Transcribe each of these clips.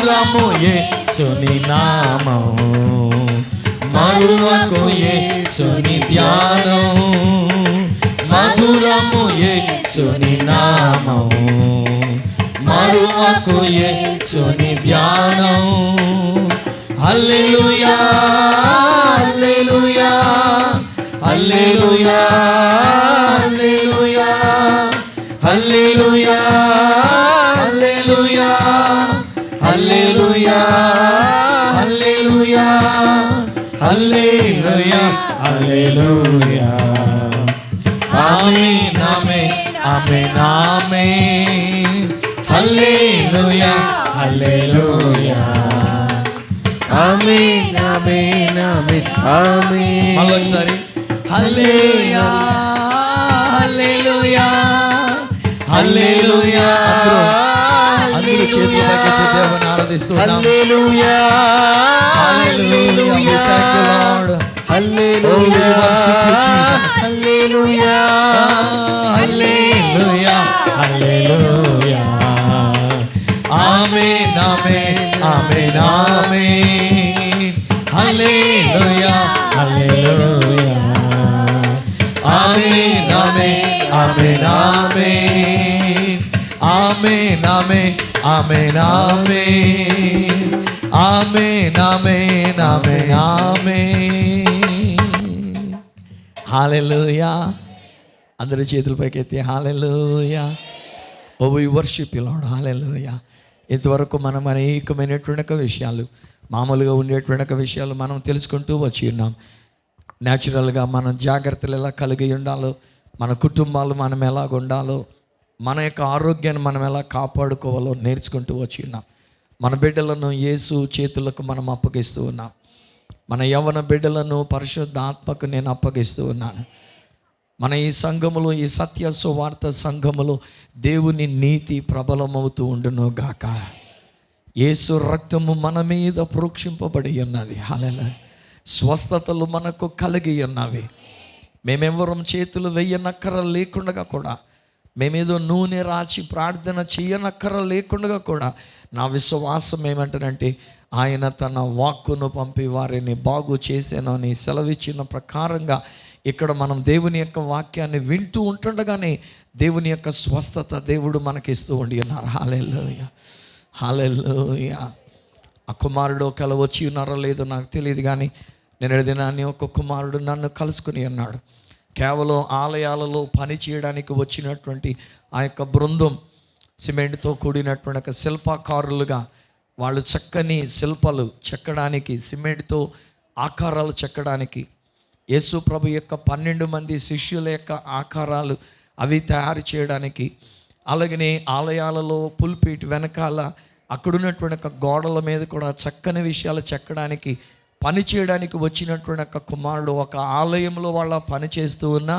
మధురము యేసుని నామం, మరువకు యేసుని ధ్యానం, మధురము యేసుని నామం, మరువకు యేసుని ధ్యానం. హల్లెలూయా హల్లెలూయా హల్లెలూయా హల్లెలూయా హల్లెలూయా హల్లెలూయా హల్లెలూయా హల్లెలూయా హల్లెలూయా హల్లెలూయా. ఆమేన్ ఆమేన్ ఆమేన్ ఆమేన్. హల్లెలూయా హల్లెలూయా ఆమేన్ ఆమేన్ ఆమేన్ ఆమేన్. మళ్ళొకసారి హల్లెలూయా హల్లెలూయా హల్లెలూయా. అందరూ చేతులు పైకెత్తి దేవుని ఆరాధిస్తున్నాం. హల్లెలూయా హల్లెలూయా. We thank you Lord. Hallelujah. We worship you Jesus. హల్లెలూయా హల్లెలూయా హల్లెలూయా. ఆమేన్ ఆమేన్ ఆమేన్ ఆమేన్. హల్లెలూయా హల్లెలూయా. ఆమేన్ ఆమేన్ ఆమేన్ ఆమేన్. ఆమేన్ ఆమేన్ ఆమేన్ ఆమేన్. ఆమేన్ ఆమేన్ ఆమేన్ ఆమేన్. హల్లెలూయా. అందరూ చేతుల పైకెత్తి హల్లెలూయా. ఓ వి వర్షిప్ యు లార్డ్. హల్లెలూయా. ఇంతవరకు మనం అనేకమైనటువంటి విషయాలు, మామూలుగా ఉండేటువంటి విషయాలు మనం తెలుసుకుంటూ వచ్చి ఉన్నాం. న్యాచురల్గా మనం జాగ్రత్తలు ఎలా కలిగి ఉండాలో, మన కుటుంబాలు మనం ఎలాగ ఉండాలో, మన యొక్క ఆరోగ్యాన్ని మనం ఎలా కాపాడుకోవాలో నేర్చుకుంటూ వచ్చి ఉన్నాం. మన బిడ్డలను యేసు చేతులకు మనం అప్పగిస్తూ ఉన్నాం. మన యవ్వన బిడ్డలను పరిశుద్ధ ఆత్మకు నేను అప్పగిస్తూ ఉన్నాను. మన ఈ సంఘములో, ఈ సత్య సువార్త సంఘములో దేవుని నీతి ప్రబలమవుతూ ఉండును గాక. యేసు రక్తము మన మీద ప్రోక్షింపబడి ఉన్నది. హల్లెలూయా. స్వస్థతలు మనకు కలిగి ఉన్నవి. మేమెవరం చేతులు వెయ్యనక్కర లేకుండా కూడా, మేమేదో నూనె రాచి ప్రార్థన చేయనక్కర లేకుండా కూడా, నా విశ్వాసం ఏమంటానంటే ఆయన తన వాక్కును పంపి వారిని బాగు చేశానని సెలవిచ్చిన ప్రకారంగా ఇక్కడ మనం దేవుని యొక్క వాక్యాన్ని వింటూ ఉంటుండగానే దేవుని యొక్క స్వస్థత దేవుడు మనకిస్తూ ఉండి ఉన్నారు. హల్లెలూయా హల్లెలూయా. ఆ కుమారుడు ఒకవేళ వచ్చి ఉన్నారో లేదో నాకు తెలియదు, కానీ నేను దినాన్ని ఒక కుమారుడు నన్ను కలుసుకుని ఉన్నాడు. కేవలం ఆలయాలలో పని చేయడానికి వచ్చినటువంటి ఆ యొక్క బృందం సిమెంట్తో కూడినటువంటి ఒక శిల్పకారులుగా వాళ్ళు చక్కని శిల్పాలు చెక్కడానికి, సిమెంట్తో ఆకారాలు చెక్కడానికి, యేసు ప్రభు యొక్క 12 మంది శిష్యుల యొక్క ఆకారాలు అవి తయారు చేయడానికి, అలాగనే ఆలయాలలో పుల్పీట్ వెనకాల అక్కడున్నటువంటి ఒక గోడల మీద కూడా చక్కని విషయాలు చెక్కడానికి పని చేయడానికి వచ్చినటువంటి ఒక కుమారుడు ఒక ఆలయంలో వాళ్ళ పని చేస్తూ ఉన్నా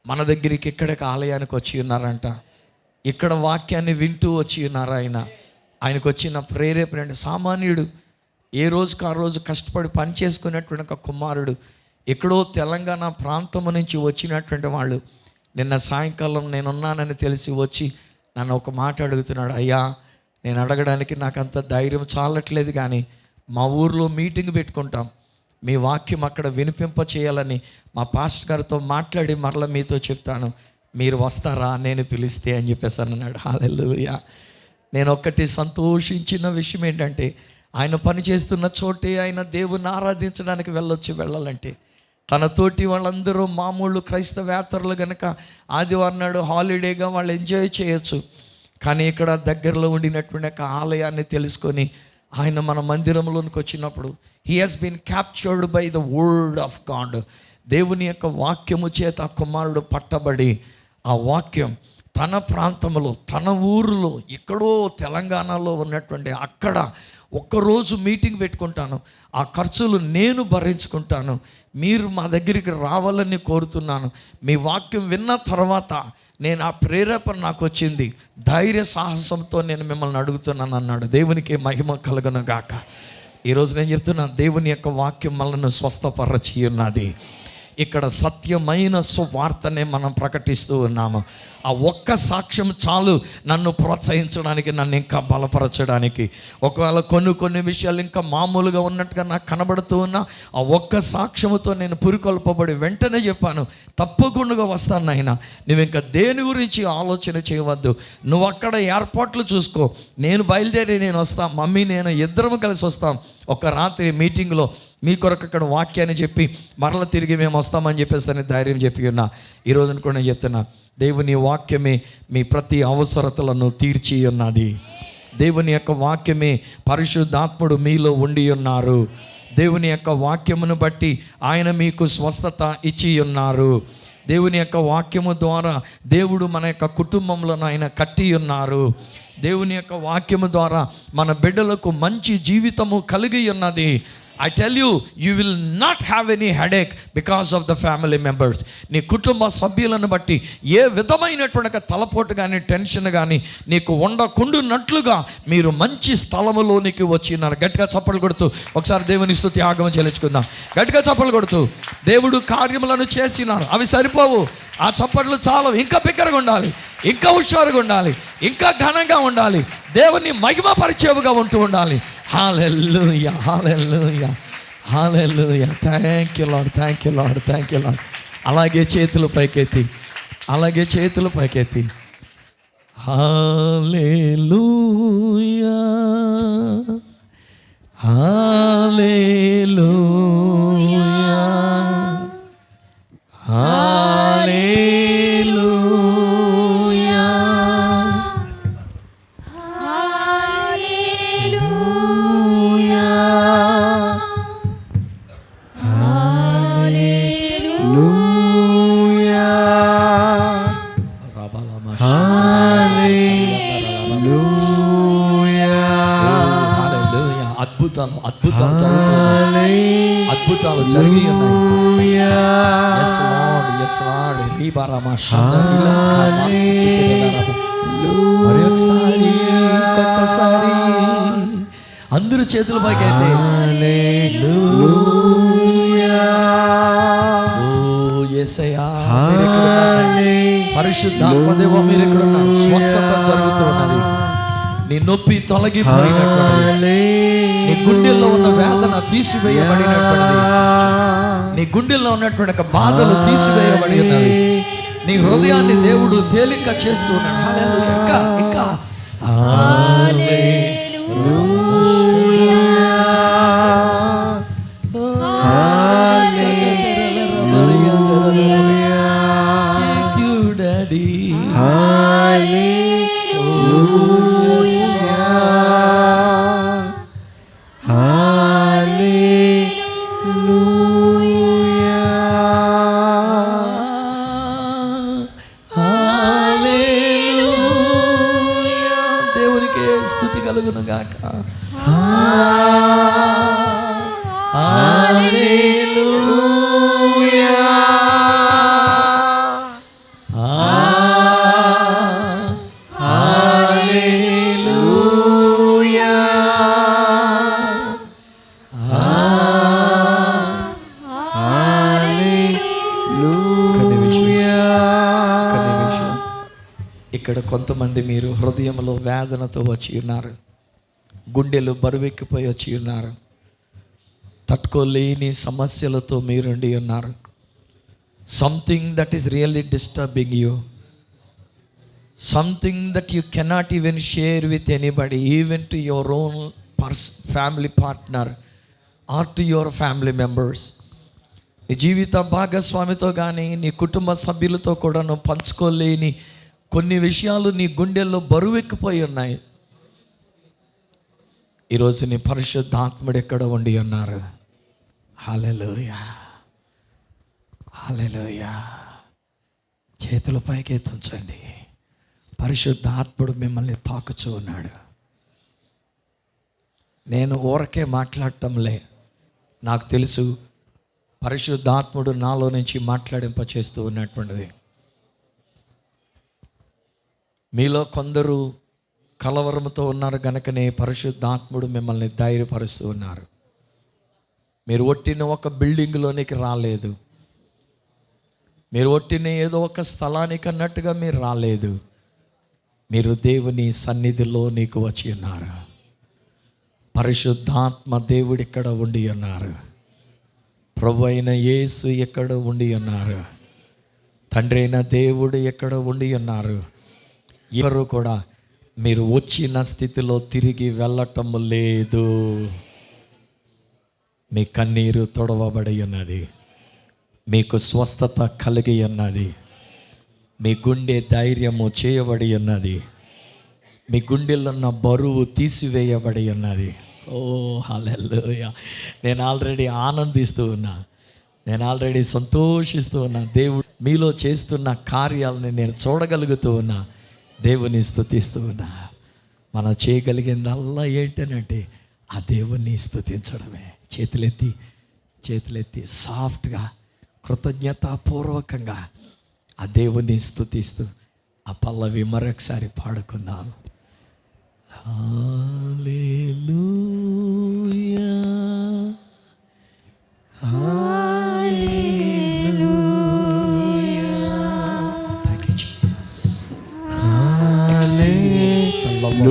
మన దగ్గరికి ఇక్కడికి ఆలయానికి వచ్చి ఉన్నారంట. ఇక్కడ వాక్యాన్ని వింటూ వచ్చి ఉన్నారు. ఆయనకు వచ్చిన ప్రేరేపణ అంటే సామాన్యుడు, ఏ రోజుకు ఆ రోజు కష్టపడి పని చేసుకున్నటువంటి ఒక కుమారుడు, ఎక్కడో తెలంగాణ ప్రాంతం నుంచి వచ్చినటువంటి వాళ్ళు నిన్న సాయంకాలం నేనున్నానని తెలిసి వచ్చి నన్ను ఒక మాట అడుగుతున్నాడు. అయ్యా, నేను అడగడానికి నాకు అంత ధైర్యం చాలట్లేదు, కానీ మా ఊర్లో మీటింగ్ పెట్టుకుంటాం, మీ వాక్యం అక్కడ వినిపింప చేయాలని మా పాస్టర్ గారితో మాట్లాడి మరలా మీతో చెప్తాను, మీరు వస్తారా నేను పిలిస్తే అని చెప్పేసి అన్నాడు. హల్లెలూయా. నేను ఒక్కటి సంతోషించిన విషయం ఏంటంటే, ఆయన పనిచేస్తున్న చోటే ఆయన దేవుని ఆరాధించడానికి వెళ్ళాలంటే తన తోటి వాళ్ళందరూ మామూలు క్రైస్తవేతరులు కనుక ఆదివారం నాడు హాలిడేగా వాళ్ళు ఎంజాయ్ చేయొచ్చు. కానీ ఇక్కడ దగ్గరలో ఉండినటువంటి ఒక ఆలయాన్ని తెలుసుకొని ఆయన మన మందిరంలోనికి వచ్చినప్పుడు he has been captured by the word of God. దేవుని యొక్క వాక్యము చేత ఆ కుమారుడు పట్టబడి ఆ వాక్యం తన ప్రాంతంలో, తన ఊరిలో, ఎక్కడో తెలంగాణలో ఉన్నటువంటి అక్కడ ఒక్కరోజు మీటింగ్ పెట్టుకుంటాను, ఆ ఖర్చులు నేను భరించుకుంటాను, మీరు మా దగ్గరికి రావాలని కోరుతున్నాను, మీ వాక్యం విన్న తర్వాత నేను ఆ ప్రేరేపణ నాకు వచ్చింది, ధైర్య సాహసంతో నేను మిమ్మల్ని అడుగుతున్నాను అన్నాడు. దేవునికి మహిమ కలుగును గాక. ఈరోజు నేను చెప్తున్నా, దేవుని యొక్క వాక్యం మనల్ని స్వస్థపరచి ఉన్నది. ఇక్కడ సత్యమైన సువార్తనే మనం ప్రకటిస్తూ ఉన్నాము. ఆ ఒక్క సాక్ష్యం చాలు నన్ను ప్రోత్సహించడానికి, నన్ను ఇంకా బలపరచడానికి. ఒకవేళ కొన్ని విషయాలు ఇంకా మామూలుగా ఉన్నట్టుగా నాకు కనబడుతూ ఉన్నా, ఆ ఒక్క సాక్ష్యముతో నేను పురికొల్పబడి వెంటనే చెప్పాను, తప్పకుండా వస్తాను నాయనా, నువ్వు ఇంకా దేని గురించి ఆలోచన చేయవద్దు, నువ్వు అక్కడ ఏర్పాట్లు చూసుకో, నేను బయలుదేరి నేను వస్తాను, మమ్మీ నేను ఇద్దరము కలిసి వస్తాం, ఒక రాత్రి మీటింగ్లో మీ కొరకు అక్కడ వాక్యాన్ని చెప్పి మరల తిరిగి మేము వస్తామని చెప్పేసి ధైర్యం చెప్పి ఉన్నా. ఈరోజు కూడా నేను చెప్తున్నా, దేవుని వాక్యమే మీ ప్రతి అవసరతలను తీర్చి ఉన్నది. దేవుని యొక్క వాక్యమే పరిశుద్ధాత్ముడు మీలో ఉండి ఉన్నారు. దేవుని యొక్క వాక్యమును బట్టి ఆయన మీకు స్వస్థత ఇచ్చి ఉన్నారు. దేవుని యొక్క వాక్యము ద్వారా దేవుడు మన యొక్క కుటుంబంలో ఆయన కట్టి ఉన్నారు. దేవుని యొక్క వాక్యము ద్వారా మన బిడ్డలకు మంచి జీవితము కలిగి ఉన్నది. I tell you, you will not have any headache because of the family members. నీ కుటుంబ సభ్యులను బట్టి ఏ విధమైనటువంటి తలపోటు కానీ టెన్షన్ కానీ నీకు ఉండకుండానట్లుగా మీరు మంచి స్థలములోనికి వచ్చినారు. గట్టిగా చప్పలు కొడుతూ ఒకసారి దేవుని స్తుతి ఆగమం చెల్లించుకుందాం. గట్టిగా చప్పలు కొడుతూ దేవుడు కార్యములను చేసినారు. అవి సరిపోవు, ఆ చప్పట్లు చాలా, ఇంకా బిగ్గరగా ఉండాలి, ఇంకా హుషారుగా ఉండాలి, ఇంకా ఘనంగా ఉండాలి, దేవుని మహిమ పరిచయముగా ఉంటూ ఉండాలి. హల్లెలూయా, హల్లెలూయా, హల్లెలూయా. Thank you Lord, thank you Lord, thank you Lord. అలాగే చేతులు పైకెత్తి, అలాగే చేతులు పైకెత్తి. హల్లెలూయా, హల్లెలూయా, హల్లెలూయా, హల్లెలూయా, హల్లెలూయా, హల్లెలూయా. అద్భుతాలు అద్భుతాలు జరుగుతున్నాయి, అద్భుతాలు జరిగి ఉన్నాయి. yes lord, yes lord. మరి ఒకసారి ఇంకొకసారి అందరూ చేతుల పైకైతే పరిశుద్ధాత్మ దేవా మీరు ఎక్కడ ఉన్నారు? స్వస్థత జరుగుతూ ఉన్నది. నీ నొప్పి తొలగిపోయినటువంటిది, నీ గుండెల్లో ఉన్న వేదన తీసివేయబడినటువంటిది, నీ గుండెల్లో ఉన్నటువంటి బాధలు తీసివేయబడి ఉన్నవి. నీ హృదయాన్ని దేవుడు తేలిక చేస్తూ ఉన్నాడు. హల్లెలూయా. ఇంకా ఇంకా స్తుతి కలుగును గాక. హల్లెలూయా, హల్లెలూయా, ఇక్కడ కొంతమంది మీరు హృదయంలో వేదనతో వచ్చి ఉన్నారు, గుండెలు బరువెక్కిపోయి వచ్చి ఉన్నారు, తట్టుకోలేని సమస్యలతో మీరుండి ఉన్నారు. Something that is really disturbing you, something that you cannot even share with anybody, even to your own family partner or to your family members. నీ జీవిత భాగస్వామితో కానీ నీ కుటుంబ సభ్యులతో కూడా నువ్వు పంచుకోలేని కొన్ని విషయాలు నీ గుండెల్లో బరువెక్కిపోయి ఉన్నాయి. ఈరోజు నీ పరిశుద్ధాత్ముడు ఎక్కడ ఉండి ఉన్నారు. హల్లెలూయా, హల్లెలూయా. చేతుల పైకి ఎత్తుంచండి. పరిశుద్ధాత్ముడు మిమ్మల్ని తాకుచూ ఉన్నాడు. నేను ఊరకే మాట్లాడటంలే, నాకు తెలుసు పరిశుద్ధాత్ముడు నాలో నుంచి మాట్లాడింప చేస్తూ ఉన్నటువంటిది. మీలో కొందరు కలవరంతో ఉన్నారు కనుకనే పరిశుద్ధాత్ముడు మిమ్మల్ని ధైర్యపరుస్తూ ఉన్నారు. మీరు ఒట్టిన ఒక బిల్డింగ్లోనికి రాలేదు, మీరు ఒట్టిన ఏదో ఒక స్థలానికి అన్నట్టుగా మీరు రాలేదు. మీరు దేవుని సన్నిధిలో నీకు వచ్చి ఉన్నారు. పరిశుద్ధాత్మ దేవుడు ఇక్కడ ఉండి ఉన్నారు. ప్రభు అయిన యేసు ఎక్కడ ఉండి ఉన్నారు. తండ్రి అయిన దేవుడు ఎక్కడ ఉండి ఉన్నారు. ఎవరు కూడా మీరు వచ్చిన స్థితిలో తిరిగి వెళ్ళటం లేదు. మీ కన్నీరు తొడవబడి ఉన్నది. మీకు స్వస్థత కలిగి ఉన్నది. మీ గుండె ధైర్యము చేయబడి ఉన్నది. మీ గుండెల్లో ఉన్న బరువు తీసివేయబడి ఉన్నది. ఓ హల్లెలూయా. నేను ఆల్రెడీ ఆనందిస్తూ ఉన్నా. నేను ఆల్రెడీ సంతోషిస్తూ ఉన్నా. దేవుడు మీలో చేస్తున్న కార్యాలని నేను చూడగలుగుతూ ఉన్నా. దేవుని స్తుతిస్తూ ఉన్నా. మనం చేయగలిగిందల్లా ఏంటనంటే ఆ దేవుణ్ణి స్తుతించడమే. చేతులెత్తి సాఫ్ట్గా కృతజ్ఞతాపూర్వకంగా ఆ దేవుణ్ణి స్తుతిస్తూ ఆ పల్లవి మరొకసారి పాడుకుందాం. హల్లెలూయా, హల్లెలూయా. Thank you Jesus. Experience the love of God.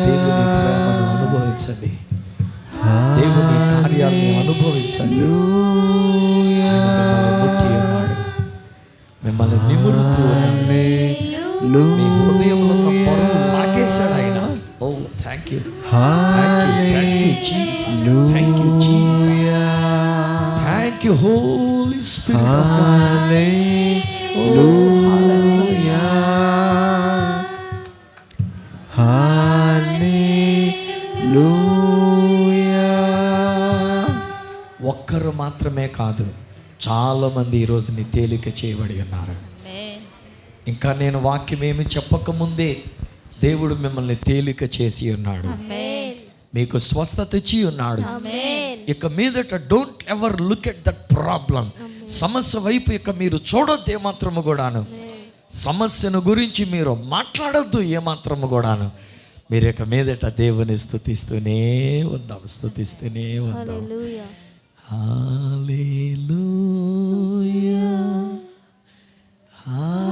దేవుని ప్రేమను అనుభవించండి. దేవుని కార్యాలను అనుభవించండి. మిమ్మల్ని నిమురుతూ మీ హృదయంలో ఉన్న బరువు లాగేశాడు ఆయన. ఓ thank you, thank you holy spirit of God. ఓ హల్లెలూయా, హల్లెలూయా. ఒక్కరు మాత్రమే కాదు, చాలామంది ఈరోజు నీ తేలిక చేయబడి ఉన్నారు. ఇంకా నేను వాక్యం ఏమి చెప్పకముందే దేవుడు మిమ్మల్ని తేలిక చేసి ఉన్నాడు. మీకు స్వస్థత ఇచ్చి ఉన్నాడు. ఇక మీదట don't ever look at that problem. సమస్య వైపు ఇక మీరు చూడొద్దు ఏమాత్రము కూడాను. సమస్యను గురించి మీరు మాట్లాడొద్దు ఏమాత్రము కూడాను. మీరు ఇక మీదట దేవుని స్తుతిస్తూనే ఉందాం. హల్లెలూయా, హల్లెలూయా, హల్లెలూయా,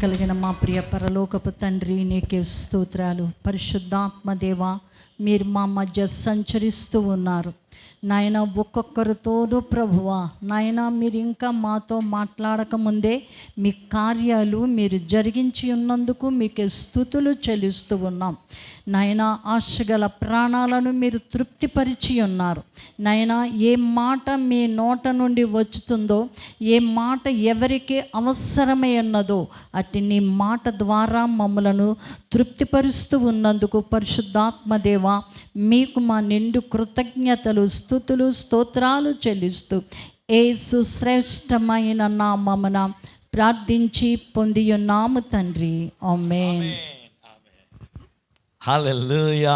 కలిగిన మా ప్రియ పరలోకపు తండ్రి, నీకే స్తోత్రాలు. పరిశుద్ధాత్మ దేవా, మీరు మా మధ్య సంచరిస్తూ ఉన్నారు నాయన. ఒక్కొక్కరితోనూ ప్రభువా నాయన, మీరు ఇంకా మాతో మాట్లాడకముందే మీ కార్యాలు మీరు జరిగించి ఉన్నందుకు మీకే స్తుతులు చెల్లిస్తూ ఉన్నాం నాయన. ఆశగల ప్రాణాలను మీరు తృప్తిపరిచి ఉన్నారు నాయన. ఏ మాట మీ నోట నుండి వచ్చుతుందో, ఏ మాట ఎవరికి అవసరమై ఉన్నదో అట్టి నీ మాట ద్వారా మమ్మలను తృప్తిపరుస్తూ ఉన్నందుకు పరిశుద్ధాత్మ దేవా, మీకు మా నిండు కృతజ్ఞతలు, స్తుతులు, స్తోత్రాలు చెల్లిస్తూ యేసు శ్రేష్టమైన నామమున ప్రార్థించి పొందియున్నాము తండ్రి. ఆమేన్. హల్లెలూయా.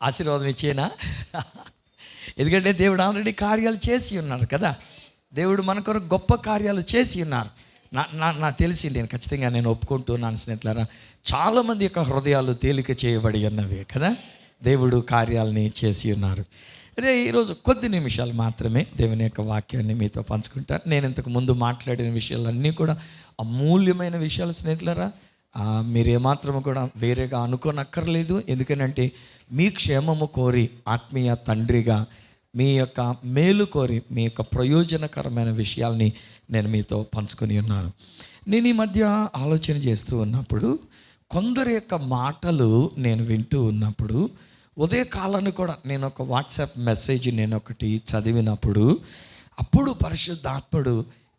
ఆశీర్వాదం ఇచ్చేనా? ఎందుకంటే దేవుడు ఆల్రెడీ కార్యాలు చేసి ఉన్నారు కదా. దేవుడు మన కొరకు గొప్ప కార్యాలు చేసి ఉన్నారు. నాకు తెలిసి నేను ఖచ్చితంగా ఒప్పుకుంటున్నాను స్నేహితులారా, చాలామంది యొక్క హృదయాలు తేలిక చేయబడి ఉన్నవి కదా. దేవుడు కార్యాలని చేసి ఉన్నారు. అదే ఈరోజు కొద్ది నిమిషాలు మాత్రమే దేవుని యొక్క వాక్యాన్ని మీతో పంచుకుంటాను. నేను ఇంతకు ముందు మాట్లాడిన విషయాలన్నీ కూడా అమూల్యమైన విషయాలు స్నేహితులారా. మీరేమాత్రము కూడా వేరేగా అనుకోనక్కర్లేదు. ఎందుకనంటే మీ క్షేమము కోరి ఆత్మీయ తండ్రిగా మీ యొక్క మేలు కోరి మీ యొక్క ప్రయోజనకరమైన విషయాల్ని నేను మీతో పంచుకొని ఉన్నాను. నేను ఈ మధ్య ఆలోచన చేస్తూ ఉన్నప్పుడు కొందరి యొక్క మాటలు నేను వింటూ ఉన్నప్పుడు ఉదయకాలాన్ని కూడా నేను ఒక వాట్సాప్ మెసేజ్ నేను ఒకటి చదివినప్పుడు అప్పుడు పరిశుద్ధాత్ముడు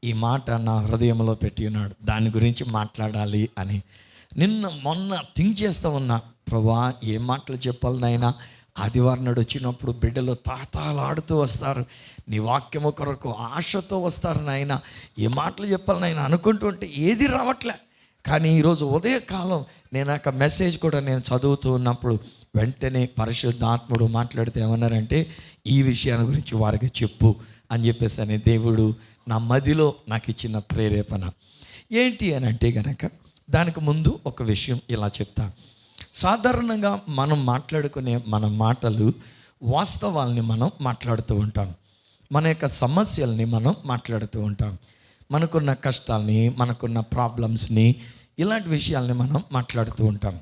ఈ మాట నా హృదయంలో పెట్టి ఉన్నాడు, దాని గురించి మాట్లాడాలి అని. మొన్న థింక్ చేస్తూ ఉన్నా, ప్రభా ఏం మాటలు చెప్పాలి నాయనా. ఆదివారం నాడు వచ్చినప్పుడు బిడ్డలు తాతాలాడుతూ వస్తారు, నీ వాక్యము కొరకు ఆశతో వస్తారు నాయన. ఏ మాటలు చెప్పాలి నాయన అనుకుంటూ ఉంటే ఏది రావట్లే. కానీ ఈరోజు ఉదయకాలం నేను ఒక మెసేజ్ కూడా నేను చదువుతూ ఉన్నప్పుడు వెంటనే పరిశుద్ధాత్ముడు మాట్లాడితే ఏమన్నారంటే, ఈ విషయాన్ని గురించి వారికి చెప్పు అని చెప్పేసి అని దేవుడు నా మదిలో నాకు ఇచ్చిన ప్రేరేపణ ఏంటి అని అంటే గనక, దానికి ముందు ఒక విషయం ఇలా చెప్తా. సాధారణంగా మనం మాట్లాడుకునే మన మాటలు వాస్తవాల్ని మనం మాట్లాడుతూ ఉంటాం, మన యొక్క సమస్యల్ని మనం మాట్లాడుతూ ఉంటాం, మనకున్న కష్టాల్ని, మనకున్న ప్రాబ్లమ్స్ని, ఇలాంటి విషయాల్ని మనం మాట్లాడుతూ ఉంటాం.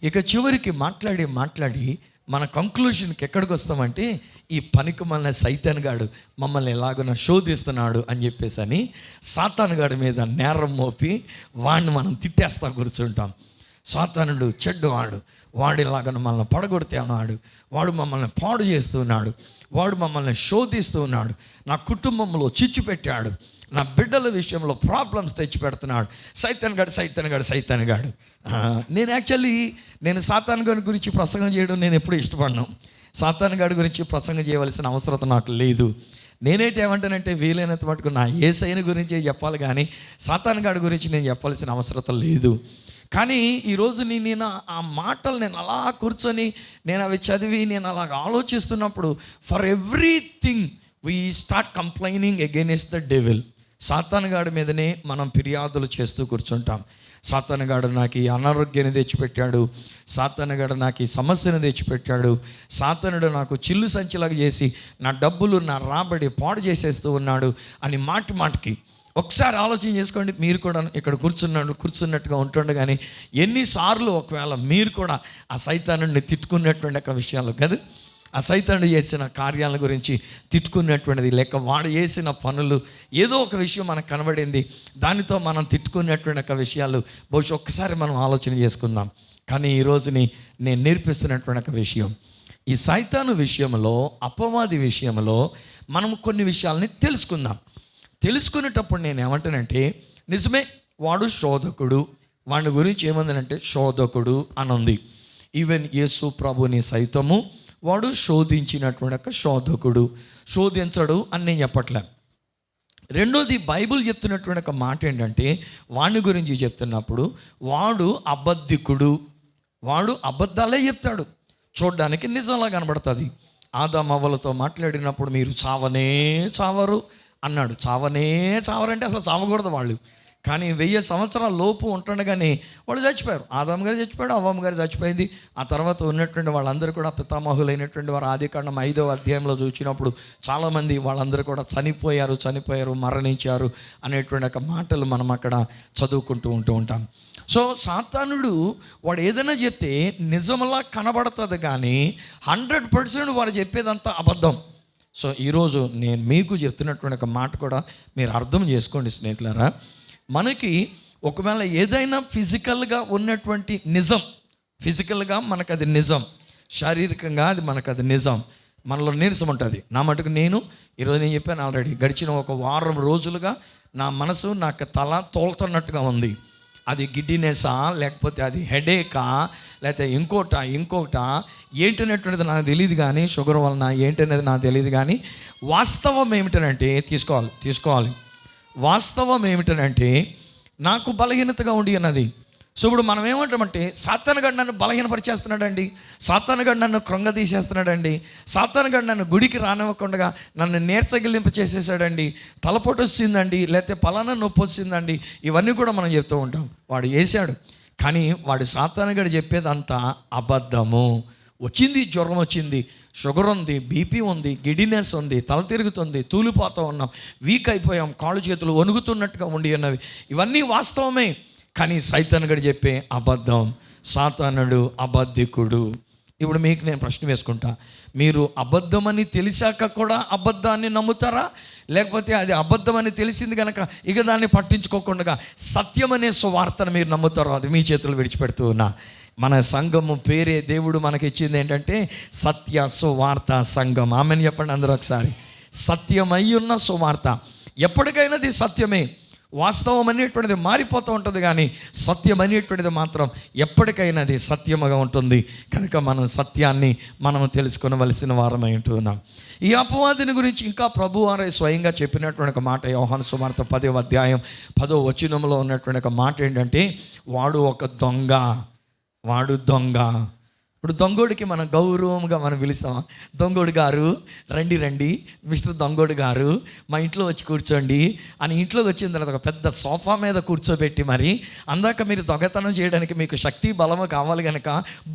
ఇక చివరికి మాట్లాడి మన కంక్లూషన్కి ఎక్కడికి వస్తామంటే, ఈ పనికి మన సైతాన్ గాడు మమ్మల్ని ఎలాగైనా శోధిస్తున్నాడు అని చెప్పేసి అని సాతాను గాడి మీద నేరం మోపి వాడిని మనం తిట్టేస్తా కూర్చుంటాం. సాతానుడు చెడ్డవాడు, వాడిలాగా మనల్ని పడగొడితే అన్నాడు, వాడు మమ్మల్ని పాడు చేస్తున్నాడు, వాడు మమ్మల్ని శోధిస్తూ ఉన్నాడు, నా కుటుంబంలో చిచ్చు పెట్టాడు, నా బిడ్డల విషయంలో ప్రాబ్లమ్స్ తెచ్చి పెడుతున్నాడు, సైతాన్ గాడు. నేను సాతాను గాడి గురించి ప్రసంగం చేయడం నేను ఎప్పుడూ ఇష్టపడను. సాతాను గాడి గురించి ప్రసంగం చేయవలసిన అవసరం నాకు లేదు. నేనైతే ఏమంటానంటే, వీలైనంత మటుకు నా యేసయ్యని గురించే చెప్పాలి, కానీ సాతాను గాడి గురించి నేను చెప్పాల్సిన అవసరం లేదు. కానీ ఈరోజు నేను ఆ మాటలు నేను అలా కూర్చొని నేను అవి చదివి నేను అలాగ ఆలోచిస్తున్నప్పుడు, for everything we start complaining against the devil. సాతానుగాడి మీదనే మనం ఫిర్యాదులు చేస్తూ కూర్చుంటాం. సాతానుగాడు నాకు ఈ అనారోగ్యాన్ని తెచ్చిపెట్టాడు, సాతానుగాడు నాకు ఈ సమస్యను తెచ్చిపెట్టాడు, సాతానుడు నాకు చిల్లు సంచిలాగా చేసి నా డబ్బులు, నా రాబడి పాడు చేసేస్తూ ఉన్నాడు అని మాటికి ఒకసారి ఆలోచన చేసుకోండి. మీరు కూడా ఇక్కడ కూర్చున్నట్టుగా ఉంటుండగానే ఎన్నిసార్లు ఒకవేళ మీరు కూడా ఆ సైతానుడిని తిట్టుకున్నటువంటి ఒక విషయాలు కదా, ఆ సైతానుడు చేసిన కార్యాల గురించి తిట్టుకున్నటువంటిది, లేక వాడు చేసిన పనులు, ఏదో ఒక విషయం మనకు కనబడింది, దానితో మనం తిట్టుకున్నటువంటి ఒక విషయాలు బహుశా ఒక్కసారి మనం ఆలోచన చేసుకుందాం. కానీ ఈరోజుని నేను నేర్పిస్తున్నటువంటి ఒక విషయం, ఈ సైతాను విషయంలో, అపవాది విషయంలో మనం కొన్ని విషయాలని తెలుసుకునేటప్పుడు నేను ఏమంటానంటే, నిజమే వాడు శోధకుడు, వాడి గురించి ఏమందనంటే శోధకుడు అని ఉంది. ఈవెన్ యేసు ప్రభుని సైతము వాడు శోధించినటువంటి ఒక శోధకుడు, శోధించడు అని నేను చెప్పట్లే. రెండోది, బైబిల్ చెప్తున్నటువంటి ఒక మాట ఏంటంటే, వాడి గురించి చెప్తున్నప్పుడు వాడు అబద్ధికుడు, వాడు అబద్ధాలే చెప్తాడు, చూడడానికి నిజంలా కనబడుతుంది. ఆదాము అవ్వలతో మాట్లాడినప్పుడు మీరు చావనే చావరు అన్నాడు. చావనే చావరంటే అసలు చావకూడదు వాళ్ళు, కానీ 1000 సంవత్సరాల లోపు ఉంటుండగానే వాళ్ళు చచ్చిపోయారు. ఆదాము గారు చచ్చిపోయాడు, అవ్వమ్మ గారు చచ్చిపోయింది. ఆ తర్వాత ఉన్నటువంటి వాళ్ళందరూ కూడా పితామహులైనటువంటి వారు ఆదికాండం 5వ అధ్యాయంలో చూసినప్పుడు చాలామంది వాళ్ళందరూ కూడా చనిపోయారు, మరణించారు అనేటువంటి ఒక మాటలు మనం అక్కడ చదువుకుంటూ ఉంటాం. సో సాతానుడు వాడు ఏదైనా చెప్తే నిజంలా కనబడుతుంది, కానీ 100% వాడు చెప్పేదంతా అబద్ధం. సో ఈరోజు నేను మీకు చెప్తున్నటువంటి ఒక మాట కూడా మీరు అర్థం చేసుకోండి స్నేహితులారా. మనకి ఒకవేళ ఏదైనా ఫిజికల్గా ఉన్నటువంటి నిజం, ఫిజికల్గా మనకు అది నిజం, శారీరకంగా అది మనకు అది నిజం, మనలో నీరసం ఉంటుంది. నా మటుకు ఈరోజు నేను చెప్పాను ఆల్రెడీ, గడిచిన ఒక వారం రోజులుగా నా మనసు, నాకు తల తోలుతున్నట్టుగా ఉంది. అది గిడ్డినెసా, లేకపోతే అది హెడేకా, లేకపోతే ఇంకోట ఏంటనేటువంటిది నాకు తెలియదు, కానీ షుగర్ వలన ఏంటనేది నాకు తెలియదు. కానీ వాస్తవం ఏమిటనంటే, తీసుకోవాలి వాస్తవం ఏమిటనంటే, నాకు బలహీనతగా ఉండి అన్నది. సో ఇప్పుడు మనం ఏమంటామంటే, సాతానుగాడు నన్ను బలహీనపరిచేస్తున్నాడండి, సాతానుగాడు నన్ను కృంగదీసేస్తున్నాడండి, సాతానుగాడు నన్ను గుడికి రానివ్వకుండా నన్ను నీరసగిలింప చేసేసాడండి, తలపోటు వచ్చిందండి, లేకపోతే పలానా నొప్పి వచ్చిందండి, ఇవన్నీ కూడా మనం చెప్తూ ఉంటాం. వాడు వేసాడు, కానీ వాడు సాతానుగాడు చెప్పేదంతా అబద్ధము. వచ్చింది, జ్వరం వచ్చింది, షుగర్ ఉంది, బీపీ ఉంది, గిడినెస్ ఉంది, తల తిరుగుతుంది, తూలిపోతూ ఉన్నాం, వీక్ అయిపోయాం, కాళ్ళు చేతులు వణుకుతున్నట్టుగా ఉండి అన్నవి ఇవన్నీ వాస్తవమే. కానీ సైతానుగాడు చెప్పే అబద్ధం. సాతానుడు అబద్ధికుడు. ఇప్పుడు మీకు నేను ప్రశ్న వేసుకుంటా, మీరు అబద్ధమని తెలిసాక కూడా అబద్ధాన్ని నమ్ముతారా, లేకపోతే అది అబద్ధమని తెలిసింది కనుక ఇక దాన్ని పట్టించుకోకుండా సత్యమనే సువార్తను మీరు నమ్ముతారో? అది మీ చేతులు విడిచిపెడుతూ ఉన్నా. మన సంఘము పేరే దేవుడు మనకి ఇచ్చింది ఏంటంటే సత్య సువార్త సంఘం. ఆమెను చెప్పండి అందరూ ఒకసారి. సత్యమై ఉన్న సువార్త. ఎప్పటికైనా అది సత్యమే. వాస్తవం అనేటువంటిది మారిపోతూ ఉంటుంది, కానీ సత్యం అనేటువంటిది మాత్రం ఎప్పటికైనా అది సత్యముగా ఉంటుంది. కనుక మనం సత్యాన్ని మనం తెలుసుకొనవలసిన వారమై ఉంటున్నాం. ఈ అపవాదిని గురించి ఇంకా ప్రభువారే స్వయంగా చెప్పినటువంటి ఒక మాట, యోహాను సువార్త 10వ అధ్యాయం 10వ వచనంలో ఉన్నటువంటి ఒక మాట ఏంటంటే, వాడు ఒక దొంగ, వాడు దొంగ. ఇప్పుడు దొంగోడికి మనం గౌరవంగా మనం పిలుస్తాం, దొంగోడు గారు రండి రండి, మిస్టర్ దొంగోడు గారు మా ఇంట్లో వచ్చి కూర్చోండి అని. ఇంట్లోకి వచ్చిన తర్వాత ఒక పెద్ద సోఫా మీద కూర్చోబెట్టి, మరి అందాక మీరు దొంగతనం చేయడానికి మీకు శక్తి బలము కావాలి కనుక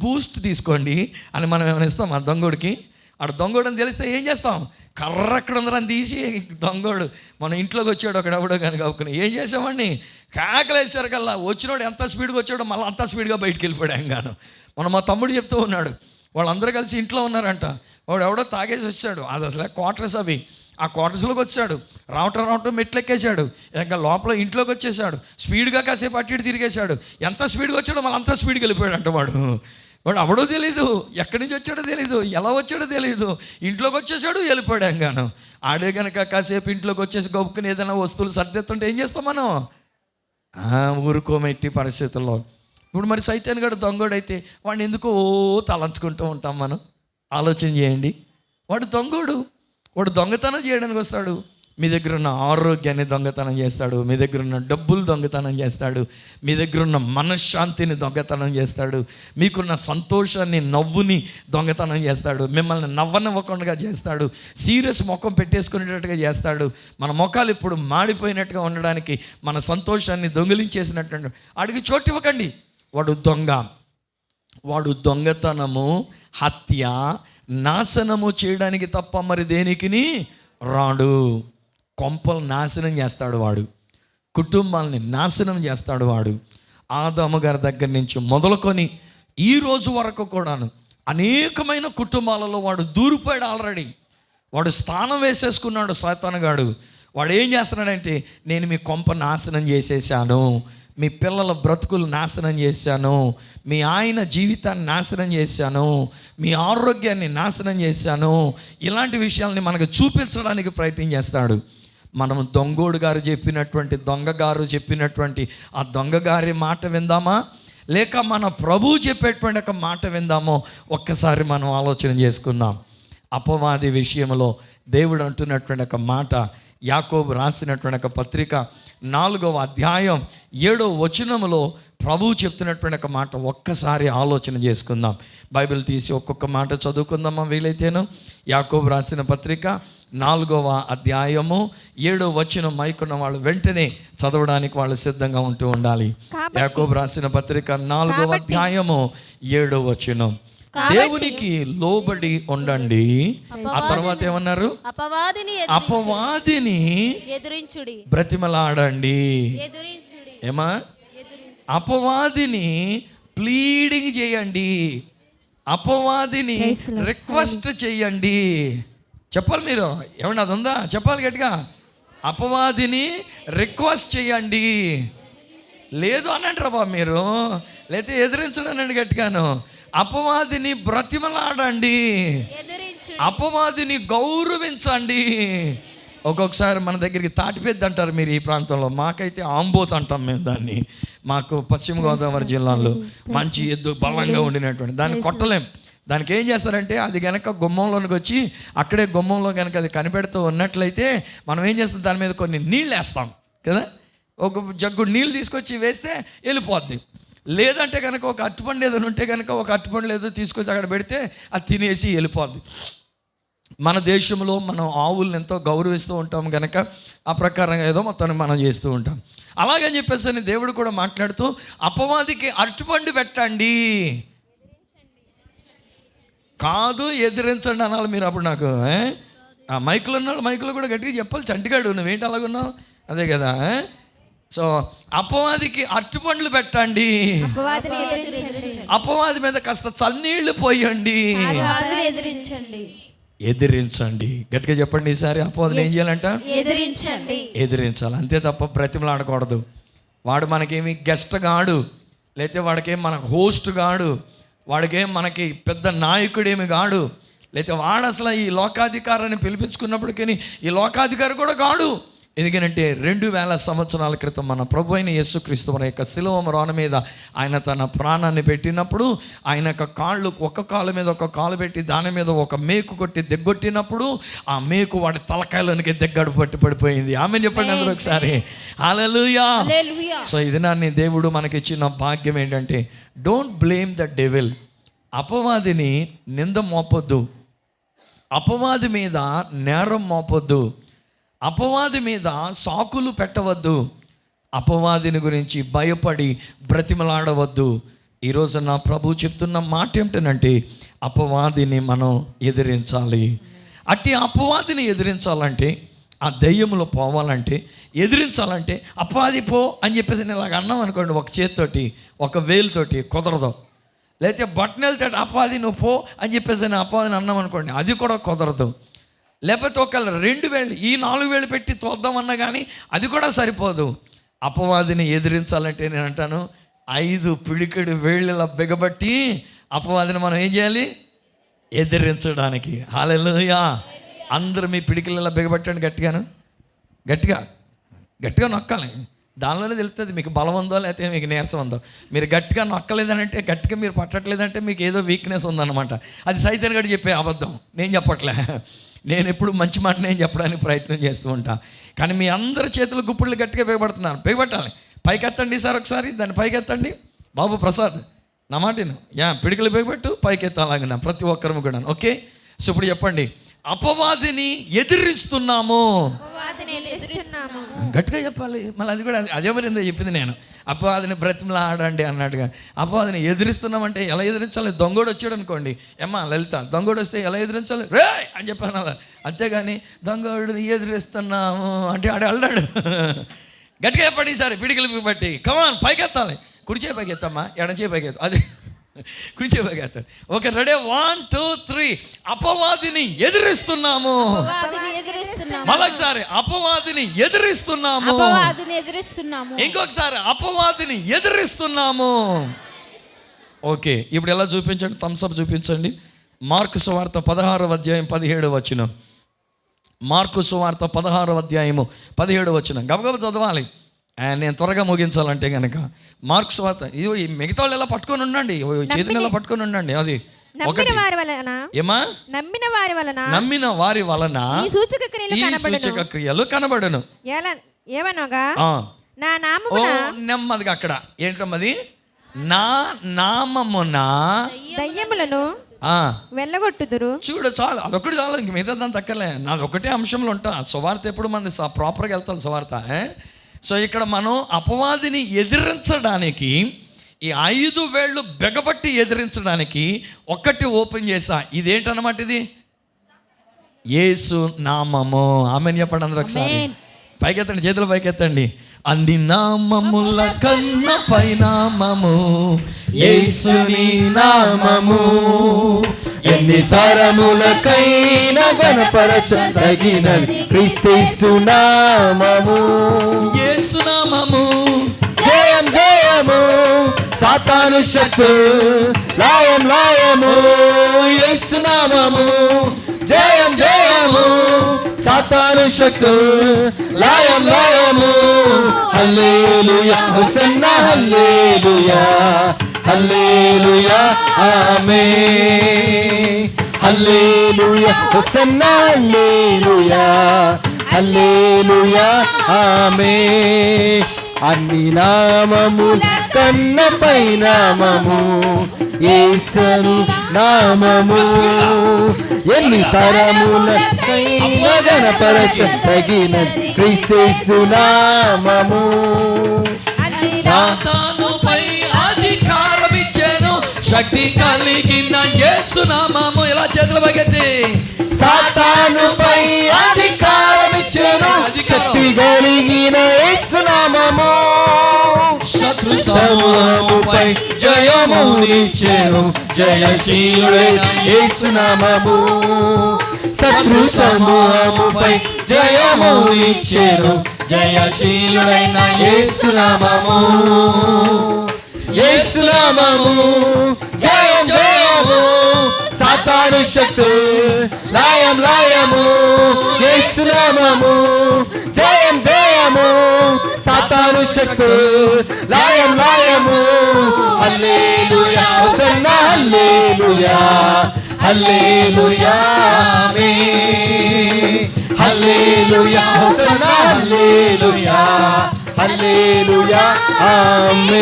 బూస్ట్ తీసుకోండి అని మనం ఏమైనా ఇస్తాం ఆ దొంగోడికి? ఆడ దొంగోడని తెలిస్తే ఏం చేస్తాం? కర్ర అక్కడ ఉందని తీసి దొంగోడు మన ఇంట్లోకి వచ్చాడు ఒకడెవడో కనుక ఒప్పుకుని ఏం చేసామండి, కేకలేసారు కల్లా వచ్చినోడు ఎంత స్పీడ్గా వచ్చాడో మళ్ళీ అంత స్పీడ్గా బయటికి వెళ్ళిపోయాడు. గాను మనం మా తమ్ముడు చెప్తూ ఉన్నాడు, వాళ్ళందరూ కలిసి ఇంట్లో ఉన్నారంట, వాడు ఎవడో తాగేసి వచ్చాడు, అది అసలు క్వార్టర్స్ అవి, ఆ క్వార్టర్స్లోకి వచ్చాడు, రావటం మెట్లు ఎక్కేశాడు, ఇంకా లోపల ఇంట్లోకి వచ్చేసాడు, స్పీడ్గా కాసేపు అటు ఇటు తిరిగేశాడు, ఎంత స్పీడ్గా వచ్చాడో మళ్ళీ అంత స్పీడ్గా వెళ్ళిపోయాడు అంట. వాడు అవడో తెలీదు, ఎక్కడి నుంచి వచ్చాడో తెలీదు, ఎలా వచ్చాడో తెలీదు, ఇంట్లోకి వచ్చేసాడు వెళ్ళిపోయాడు. గాను ఆడే కనుక కాసేపు ఇంట్లోకి వచ్చేసి గొప్పకుని ఏదైనా వస్తువులు సర్దేస్తుంటే ఏం చేస్తాం మనం? ఊరుకోమెట్టి పరిస్థితుల్లో. ఇప్పుడు మరి సైతాన్ గడు దొంగోడైతే వాడిని ఎందుకో తలంచుకుంటూ ఉంటాం మనం. ఆలోచన చేయండి. వాడు దొంగోడు, వాడు దొంగతనం చేయడానికి వస్తాడు. మీ దగ్గర ఉన్న ఆరోగ్యాన్ని దొంగతనం చేస్తాడు, మీ దగ్గర ఉన్న డబ్బులు దొంగతనం చేస్తాడు, మీ దగ్గర ఉన్న మనశ్శాంతిని దొంగతనం చేస్తాడు, మీకున్న సంతోషాన్ని నవ్వుని దొంగతనం చేస్తాడు, మిమ్మల్ని నవ్వనివ్వకుండా చేస్తాడు, సీరియస్ ముఖం పెట్టేసుకునేటట్టుగా చేస్తాడు. మన ముఖాలు ఇప్పుడు మాడిపోయినట్టుగా ఉండడానికి మన సంతోషాన్ని దొంగిలించేసినట్టు అడిగి చోటు ఇవ్వకండి. వాడు దొంగ, వాడు దొంగతనము, హత్య, నాశనము చేయడానికి తప్ప మరి దేనికిని రాడు. కొంపలు నాశనం చేస్తాడు వాడు, కుటుంబాలని నాశనం చేస్తాడు వాడు. ఆదాము గారి దగ్గర నుంచి మొదలుకొని ఈ రోజు వరకు కూడాను అనేకమైన కుటుంబాలలో వాడు దూరిపోయాడు. ఆల్రెడీ వాడు స్థానం వేసేసుకున్నాడు సాతానుగాడు. వాడు ఏం చేస్తున్నాడంటే, నేను మీ కొంప నాశనం చేసేసాను, మీ పిల్లల బ్రతుకులు నాశనం చేశాను, మీ ఆయన జీవితాన్ని నాశనం చేశాను, మీ ఆరోగ్యాన్ని నాశనం చేశాను, ఇలాంటి విషయాల్ని మనకు చూపించడానికి ప్రయత్నం చేస్తాడు. మనం దొంగోడు గారు చెప్పినటువంటి, దొంగ గారు చెప్పినటువంటి ఆ దొంగ గారి మాట విందామా, లేక మన ప్రభువు చెప్పేటువంటి ఒక మాట విందామో ఒక్కసారి మనం ఆలోచన చేసుకుందాం. అపవాది విషయంలో దేవుడు అంటున్నటువంటి ఒక మాట, యాకోబు రాసినటువంటి ఒక పత్రిక 4వ అధ్యాయం 7వ వచనములో ప్రభువు చెప్తున్నటువంటి ఒక మాట ఒక్కసారి ఆలోచన చేసుకుందాం. బైబిల్ తీసి ఒక్కొక్క మాట చదువుకుందామా వీలైతేను. యాకోబు రాసిన పత్రిక 4వ అధ్యాయము 7వ వచనం మైకున్న వాళ్ళు వెంటనే చదవడానికి వాళ్ళు సిద్ధంగా ఉంటూ ఉండాలి. యాకోబు రాసిన పత్రిక 4వ అధ్యాయము 7వ వచనం. దేవునికి లోబడి ఉండండి. ఆ తర్వాత ఏమన్నారు? అపవాదిని ఎదిరించుడి, బ్రతిమలాడండి. ఏమా? అపవాదిని ప్లీడింగ్ చేయండి, అపవాదిని రిక్వెస్ట్ చేయండి. చెప్పాలి మీరు, ఏమన్నా అది ఉందా? చెప్పాలి గట్టిగా. అపవాదిని రిక్వెస్ట్ చేయండి. లేదు అనండి రా బాబు మీరు, లేకపోతే ఎదిరించడం అనండి గట్టిగాను. అపవాదిని బ్రతిమలాడండి, అపవాదిని గౌరవించండి. ఒక్కొక్కసారి మన దగ్గరికి తాటిపెద్ది అంటారు మీరు ఈ ప్రాంతంలో, మాకైతే ఆంబోత్ అంటాం మేము దాన్ని. మాకు పశ్చిమ గోదావరి జిల్లాలో మంచి ఎద్దు బలంగా ఉండినటువంటి దాన్ని కొట్టలేం. దానికి ఏం చేస్తారంటే, అది కనుక గుమ్మంలోనికి వచ్చి అక్కడే గుమ్మంలో కనుక అది కనిపెడుతూ ఉన్నట్లయితే మనం ఏం చేస్తాం, దాని మీద కొన్ని నీళ్ళు వేస్తాం కదా, ఒక జగ్గు నీళ్ళు తీసుకొచ్చి వేస్తే వెళ్ళిపోద్ది. లేదంటే కనుక ఒక అరటిపండు ఏదైనా ఉంటే కనుక ఒక అరటిపండు ఏదో తీసుకొచ్చి అక్కడ పెడితే అది తినేసి వెళ్ళిపోద్ది. మన దేశంలో మనం ఆవులను ఎంతో గౌరవిస్తూ ఉంటాం కనుక ఆ ప్రకారంగా ఏదో మొత్తాన్ని మనం చేస్తూ ఉంటాం. అలాగని చెప్పేసి దేవుడు కూడా మాట్లాడుతూ అపవాదికి అరటిపండు పెట్టండి కాదు, ఎదిరించండి అనాలి మీరు. అప్పుడు నాకు ఆ మైకులు ఉన్నాడు, మైకులో కూడా గట్టిగా చెప్పాలి, చంటిగాడు నువ్వేంటి అలాగున్నావు, అదే కదా. సో అపవాదికి అరటిపండ్లు పెట్టండి, అపవాది మీద కాస్త చన్నీళ్లు పోయండి, ఎదిరించండి. గట్టిగా చెప్పండి ఈసారి. అపవాదిని ఏం చేయాలంట? ఎదిరించాలి, అంతే తప్ప బ్రతిమలాడకూడదు. వాడు మనకేమి గెస్ట్ గాడు, లేకపోతే వాడికేం మనకు హోస్ట్ గాడు, వాడికేం మనకి పెద్ద నాయకుడేమి గాడు, లేకపోతే వాడు అసలు ఈ లోకాధికారాన్ని పిలిపించుకున్నప్పటికీ ఈ లోకాధికారి కూడా గాడు. ఎందుకంటే 2000 సంవత్సరాల క్రితం మన ప్రభు అయిన యేసుక్రీస్తు మన యొక్క శిలువ మ్రాను మీద ఆయన తన ప్రాణాన్ని పెట్టినప్పుడు ఆయన యొక్క కాళ్ళు ఒక కాలు మీద ఒక కాలు పెట్టి దాని మీద ఒక మేకు కొట్టి దిగ్గొట్టినప్పుడు ఆ మేకు వాడి తలకాయలోనికి దిగ్గడు పడిపోయింది. ఆమె చెప్పండి అందరూ ఒకసారి హల్లెలూయా. సో ఇది నాన్ని దేవుడు మనకిచ్చిన భాగ్యం ఏంటంటే, డోంట్ బ్లేమ్ ద డెవిల్. అపవాదిని నింద మోపొద్దు, అపవాది మీద నేరం మోపొద్దు, అపవాది మీద సాకులు పెట్టవద్దు, అపవాదిని గురించి భయపడి బ్రతిమలాడవద్దు. ఈరోజు నా ప్రభు చెప్తున్న మాట ఏమిటనంటే, అపవాదిని మనం ఎదిరించాలి. అట్టి అపవాదిని ఎదిరించాలంటే, ఆ దెయ్యములు పోవాలంటే, ఎదిరించాలంటే అపవాది పో అని చెప్పేసి నేను ఇలాగ అన్నాం అనుకోండి, ఒక చేతితోటి ఒక వేలుతోటి కుదరదు. లేకపోతే బట్టనెళ్తే అపవాది నువ్వు పో అని చెప్పేసి నేను అపవాదిని అన్నాం అనుకోండి, అది కూడా కుదరదు. లేకపోతే ఒకవేళ 2 వేలు ఈ 4 వేలు పెట్టి తోద్దామన్నా కానీ అది కూడా సరిపోదు. అపవాదిని ఎదిరించాలంటే నేను అంటాను, 5 పిడికెడు వేళ్ళలా బిగబట్టి అపవాదిని మనం ఏం చేయాలి? ఎదిరించడానికి. హల్లెలూయా. అందరూ మీ పిడికిళ్ళలా బిగబట్టండి, గట్టిగా నొక్కాలి. దానిలోనే తెలుస్తుంది మీకు బలం ఉందో లేకపోతే మీకు నీరసం ఉందో. మీరు గట్టిగా నొక్కలేదనంటే, గట్టిగా మీరు పట్టట్లేదంటే మీకు ఏదో వీక్నెస్ ఉందన్నమాట. అది సైతాన్ గడి చెప్పే అబద్ధం, నేను చెప్పట్లే. నేను ఎప్పుడు మంచి మాట నేను చెప్పడానికి ప్రయత్నం చేస్తూ ఉంటా. కానీ మీ అందరి చేతులు గుప్పుళ్ళు గట్టిగా బిగబడుతున్నారు. బిగబట్టాలి. పైకెత్తండి సార్, ఒకసారి దాన్ని పైకెత్తండి. బాబు ప్రసాద్ నా మాటను పిడికలు బిగబెట్టు, పైకెత్తాలాగిన ప్రతి ఒక్కరు కూడా. ఓకే. సో ఇప్పుడు చెప్పండి, అపవాదిని ఎదిరిస్తున్నాము. గట్టిగా చెప్పాలి. మళ్ళీ అది కూడా అదే మరి చెప్పింది నేను. అపవాదిని బ్రతిమలా ఆడండి అన్నట్టుగా అపవాదిని ఎదిరిస్తున్నామంటే ఎలా ఎదిరించాలి? దొంగోడు వచ్చాడు అనుకోండి, ఏమ్మా లలిత, దొంగోడు వస్తే ఎలా ఎదిరించాలి? రే అని చెప్పాను అలా. అంతేగాని దొంగోడిని ఎదిరిస్తున్నాము అంటే ఆడు అల్లాడు. గట్టిగా చెప్పండి ఈసారి పిడికిలు బట్టి. కమాన్, పైకెత్తాలి. కుడి చేయి పైకెత్తమ్మా, ఎడం చేయి పైకెత్తా. అది కుడి చేయి పైకెత్తాడు. Okay, ready, 1 2 3. అపవాదిని ఎదిరిస్తున్నాము. మరొకసారి అపవాదిని ఎదిరిస్తున్నాము. ఇంకొకసారి అపవాదిని ఎదిరిస్తున్నాము. ఓకే, ఇప్పుడు ఎలా చూపించండి? థమ్స్అప్ చూపించండి. మార్కు సువార్త 16వ అధ్యాయం 17వ వచనం. మార్కు సువార్త 16వ అధ్యాయము 17వ వచనం. గబగబ చదవాలి, నేను త్వరగా ముగించాలంటే కనుక. మార్కు సువార్త. ఈ మిగతా వాళ్ళు ఎలా పట్టుకొని ఉండండి, చేతిని ఎలా పట్టుకొని ఉండండి. అది నమ్మిన వారి వలన ఈ సూచక క్రియలు కనబడును. ఏమనగా నా నామమున, నెమ్మదిగా అక్కడ ఏంటమ్మది, నా నామమున దయ్యములను వెళ్ళగొట్టుదురు. చూడు, చాలు, అదొకటి చాలు, ఇంక మిగతా దాని తక్కలే. నాది ఒకటే అంశంలో ఉంటా. సువార్త ఎప్పుడు మంది ప్రాపర్గా వెళ్తాను సువార్త. సో ఇక్కడ మనం అపవాదిని ఎదిరించడానికి, ఈ 5 వేళ్ళు బెగబట్టి ఎదిరించడానికి ఒకటి ఓపెన్ చేసా. ఇదేంటన్నమాట? ఇది యేసు నామము. ఆమెన్ చెప్పండి అందరూ ఒకసారి. పైకెత్తండి, చేతులు పైకెత్తండి. అన్ని నామముల కన్న పైనామము యేసుని నామము, ఎన్ని తరములకైనా గణపరచదగినది క్రీస్తు నామము. యేసు నామము జయం జయము, సాతాను శక్తు లయం లయము. యేసు నామము జయం జయము, సాతాను శక్తు లయం లయము. హల్లెలూయా హోసన్నా హల్లెలూయా హల్లెలూయా ఆమేన్. హల్లెలూయా హోసన్నా హల్లెలూయా హల్లెలూయా ఆమేన్. అన్ని నామముల కన్న పై నామము యేసు నామము, ఎన్ని తరములకైనా గణపరచదగినది క్రీస్తు నామము. సాతానుపై అధికారం ఇచ్చెను, శక్తి కలిగిన యేసు నామము. ఇలా చేతులు పైకెత్తి. సాతానుపై అధికారం ఇచ్చెను, శక్తి కలిగిన యేసు నామము. శత్రు సమూహముపై జయమునిచ్చెను, జయశీలుడైన యేసు నామము. శత్రు సమూహముపై జయమునిచ్చెను, జయశీలుడైన యేసు నామము. యేసు నామము జయం జయము, సాతాను శక్తు లయం లయము. యేసు నామము జయం జయము సాతాను శక్తులు లయం లయము హల్లెలూయా హోసన్నా హల్లెలూయా హల్లెలూయా ఆమేన్ హల్లెలూయా హోసన్నా హల్లెలూయా హల్లెలూయా ఆమేన్.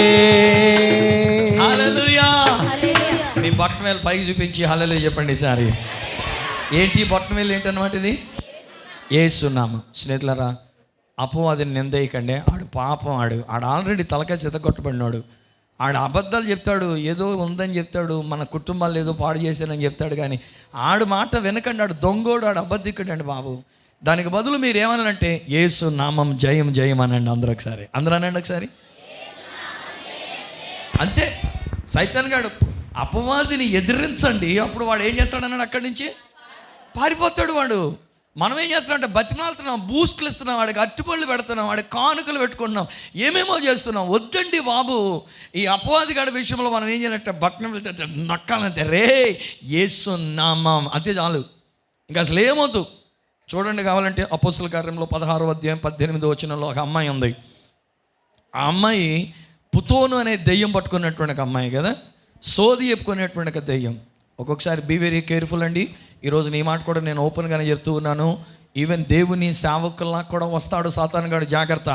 హల్లెలూయా. మీ బొట్టన వేలు పైకి చూపించి హల్లెలూయా చెప్పండి ఈసారి. ఏంటి బొట్టన వేలు ఏంటన్నమాట ఇది? యేసునామం. స్నేహితులారా, అపవాదిని నిందేయకండి. ఆడు పాపం, ఆడు ఆల్రెడీ తలకాయ చితగొట్టబడినాడు. ఆడు అబద్ధాలు చెప్తాడు, ఏదో ఉందని చెప్తాడు, మన కుటుంబాలు ఏదో పాడు చేశానని చెప్తాడు. కానీ ఆడు మాట వెనకండి. ఆడు దొంగోడు, ఆడు అబద్ధికుడు అండి బాబు. దానికి బదులు మీరు ఏమన్నానంటే యేసు నామం జయం జయం అనండి. అందరూ ఒకసారి, అందరూ అనండి ఒకసారి. అంతే. సైతాన్ గాడు అపవాదిని ఎదిరించండి, అప్పుడు వాడు ఏం చేస్తాడన్నాడు? అక్కడి నుంచి పారిపోతాడు వాడు. మనం ఏం చేస్తున్నాం? బతిమాలుతున్నాం, బూస్టులు ఇస్తున్నాం, వాడికి అట్టుపళ్ళు పెడుతున్నాం, వాడికి కానుకలు పెట్టుకుంటున్నాం, ఏమేమో చేస్తున్నాం. వద్దండి బాబు. ఈ అపవాది గాడి విషయంలో మనం ఏం చేయాలంటే బట్టనం వెళ్తే నక్కాలంటే రే యేసు నామం అంతే చాలు, ఇంకా అసలు ఏమొద్దు. చూడండి, కావాలంటే అపోస్తుల కార్యంలో 16వ అధ్యాయం 18వ వచనంలో ఒక అమ్మాయి ఉంది. ఆ అమ్మాయి పుతోను అనే దెయ్యం పట్టుకున్నటువంటి ఒక అమ్మాయి కదా, సోది చెప్పుకునేటువంటి ఒక దెయ్యం. ఒక్కొక్కసారి బీ వెరీ కేర్ఫుల్ అండి. ఈరోజు నీ మాట కూడా నేను ఓపెన్గానే చెప్తూ ఉన్నాను. ఈవెన్ దేవుని సేవకుల్లా కూడా వస్తాడు సాతాను గాడు, జాగ్రత్త.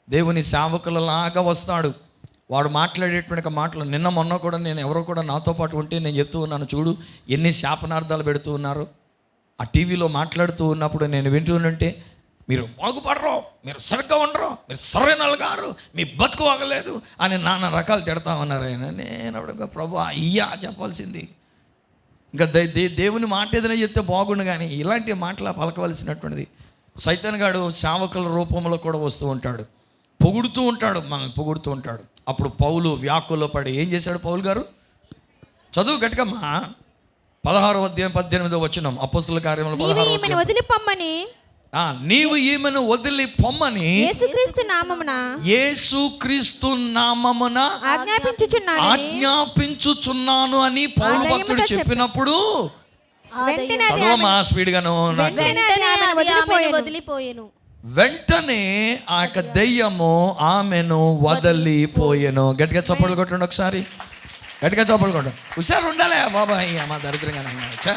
దేవుని సేవకులలాగా వస్తాడు వాడు. మాట్లాడేటువంటి మాటలు నిన్న మొన్న కూడా నేను ఎవరో కూడా నాతో పాటు ఉంటే నేను చెప్తూ ఉన్నాను, చూడు ఎన్ని శాపనార్థాలు పెడుతూ ఉన్నారు. ఆ టీవీలో మాట్లాడుతూ ఉన్నప్పుడు నేను వింటూ ఉంటే, మీరు బాగుపడరు, మీరు సరిగ్గా ఉండరు, మీరు సరైన గారు, మీ బతుకు ఆగలేదు అని నానా రకాలు తిడతా ఉన్నారు ఆయన. నేను అప్పుడు ప్రభు అయ్యా చెప్పాల్సింది ఇంకా దేవుని మాట ఏదైనా చెప్తే బాగుండు, కానీ ఇలాంటి మాటలు పలకవలసినటువంటిది. సైతాన్ గాడు సేవకుల రూపంలో కూడా వస్తూ ఉంటాడు, పొగుడుతూ ఉంటాడు, మనల్ని పొగుడుతూ ఉంటాడు. అప్పుడు పౌలు వ్యాకుల్లో పడి ఏం చేశాడు? పౌలు గారు చదువు గట్టికమ్మా. 16వ అధ్యాయం 18వ వచనం, అపోస్తుల కార్యములు 16వ అధ్యాయం. వదిలిపమ్మని నీవు ఈమెను వదిలి పొమ్మని యేసుక్రీస్తు నామమున ఆజ్ఞాపించుచున్నాను అని పౌలు భక్తుడు చెప్పినప్పుడు చదవమా స్పీడ్గాను. వెంటనే ఆ యొక్క దెయ్యము ఆమెను వదిలిపోయెను. గట్టిగా చప్పట్లు కొట్టండి ఒకసారి, గట్టిగా చప్పట్లు కొట్టండి. హుషారు ఉండాలి బాబాయ్, మా దరిద్రంగా.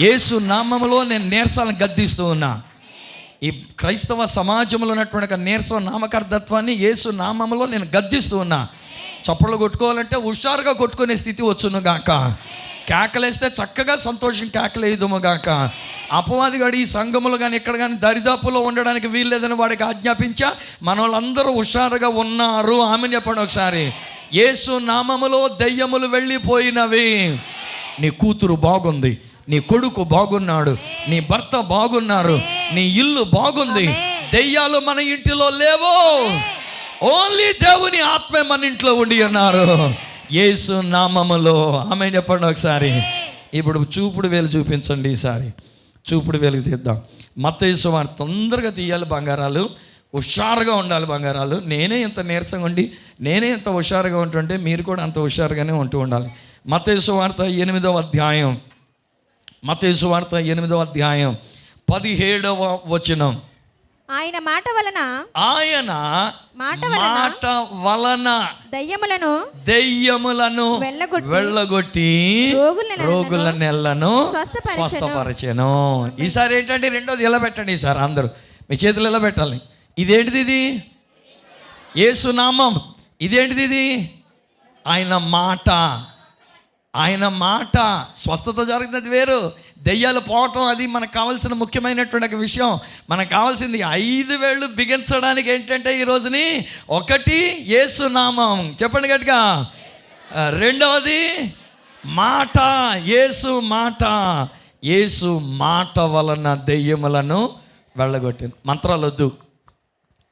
యేసు నామములో నేను నీరసాలను గద్దిస్తూ ఉన్నా. ఈ క్రైస్తవ సమాజంలో ఉన్నటువంటి నీరస నామకర్తత్వాన్ని యేసు నామములో నేను గద్దిస్తూ ఉన్నా. చప్పట్లు కొట్టుకోవాలంటే హుషారుగా కొట్టుకునే స్థితి వచ్చును గాక. కేకలేస్తే చక్కగా సంతోషం కేకలేదుము గాక. అపవాదిగాడు ఈ సంఘములు కానీ ఇక్కడ కానీ దరిదాపులో ఉండడానికి వీల్లేదని వాడికి ఆజ్ఞాపించా. మన వాళ్ళందరూ హుషారుగా ఉన్నారు. ఆమెను చెప్పండి ఒకసారి. యేసు నామములో దెయ్యములు వెళ్ళిపోయినవి. నీ కూతురు బాగుంది, నీ కొడుకు బాగున్నాడు, నీ భర్త బాగున్నారు, నీ ఇల్లు బాగుంది. దెయ్యాలు మన ఇంటిలో లేవు. ఓన్లీ దేవుని ఆత్మే మన ఇంట్లో ఉండి ఉన్నారు యేసు నామములో. ఆమె చెప్పండి ఒకసారి. ఇప్పుడు చూపుడు వేలు చూపించండి. ఈసారి చూపుడు వేలు తీద్దాం. మత్తయి సువార్త తొందరగా తీయాలి బంగారాలు, హుషారుగా ఉండాలి బంగారాలు. నేనే ఇంత నీరసంగా ఉండి నేనే ఇంత హుషారుగా ఉంటుంటే మీరు కూడా అంత హుషారుగానే ఉంటూ ఉండాలి. మత్తయి సువార్త 8వ అధ్యాయం, మత్తయి సువార్త 8వ అధ్యాయం 17వ వచనం. ఆయన మాట వలన దెయ్యములను వెళ్ళగొట్టి రోగుల నెలను స్వస్థపరచెను. ఈసారి ఏంటంటే రెండోది ఎలా పెట్టండి. ఈసారి అందరూ మీ చేతులు ఎలా పెట్టాలి? ఇదేంటిది? ఇది యేసు నామం. ఇదేంటిది? ఇది ఆయన మాట. ఆయన మాట. స్వస్థత జరిగినది వేరు, దెయ్యాలు పోవటం అది మనకు కావాల్సిన ముఖ్యమైనటువంటి విషయం. మనకు కావాల్సింది 5 వేళ్ళు బిగించడానికి ఏంటంటే ఈ రోజుని 1 యేసు నామం. చెప్పండి గట్టిగా. 2వది మాట. యేసు మాట. యేసు మాట వలన దెయ్యములను వెళ్ళగొట్టింది. మంత్రాలు వద్దు.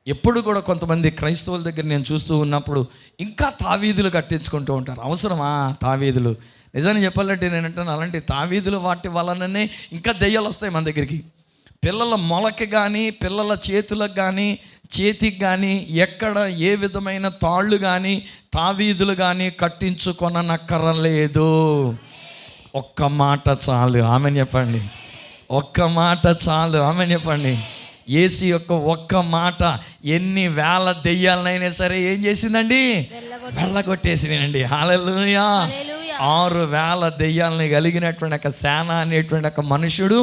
ఎప్పుడు కూడా కొంతమంది క్రైస్తవుల దగ్గర నేను చూస్తూ ఉన్నప్పుడు ఇంకా తావీదులు కట్టించుకుంటూ ఉంటారు. అవసరమా తావీదులు? నిజాన్ని చెప్పాలంటే నేను అంటాను, అలాంటి తావీదులు వాటి వలననే ఇంకా దెయ్యాలు వస్తాయి మన దగ్గరికి. పిల్లల మొలకి కానీ పిల్లల చేతులకు కానీ చేతికి కానీ ఎక్కడ ఏ విధమైన తాళ్ళు కానీ తావీదులు కానీ కట్టించుకొనక్కరలేదు. ఒక్క మాట చాలు. ఆమె చెప్పండి. ఒక్క మాట చాలు. ఆమె చెప్పండి. యేసు యొక్క ఒక్క మాట ఎన్ని వేల దెయ్యాలనైనా సరే ఏం చేసిందండి? వెళ్ళగొట్టేసిందండి. హల్లెలూయా. 6,000 దెయ్యాలని కలిగినటువంటి ఒక సేన అనేటువంటి ఒక మనుషుడు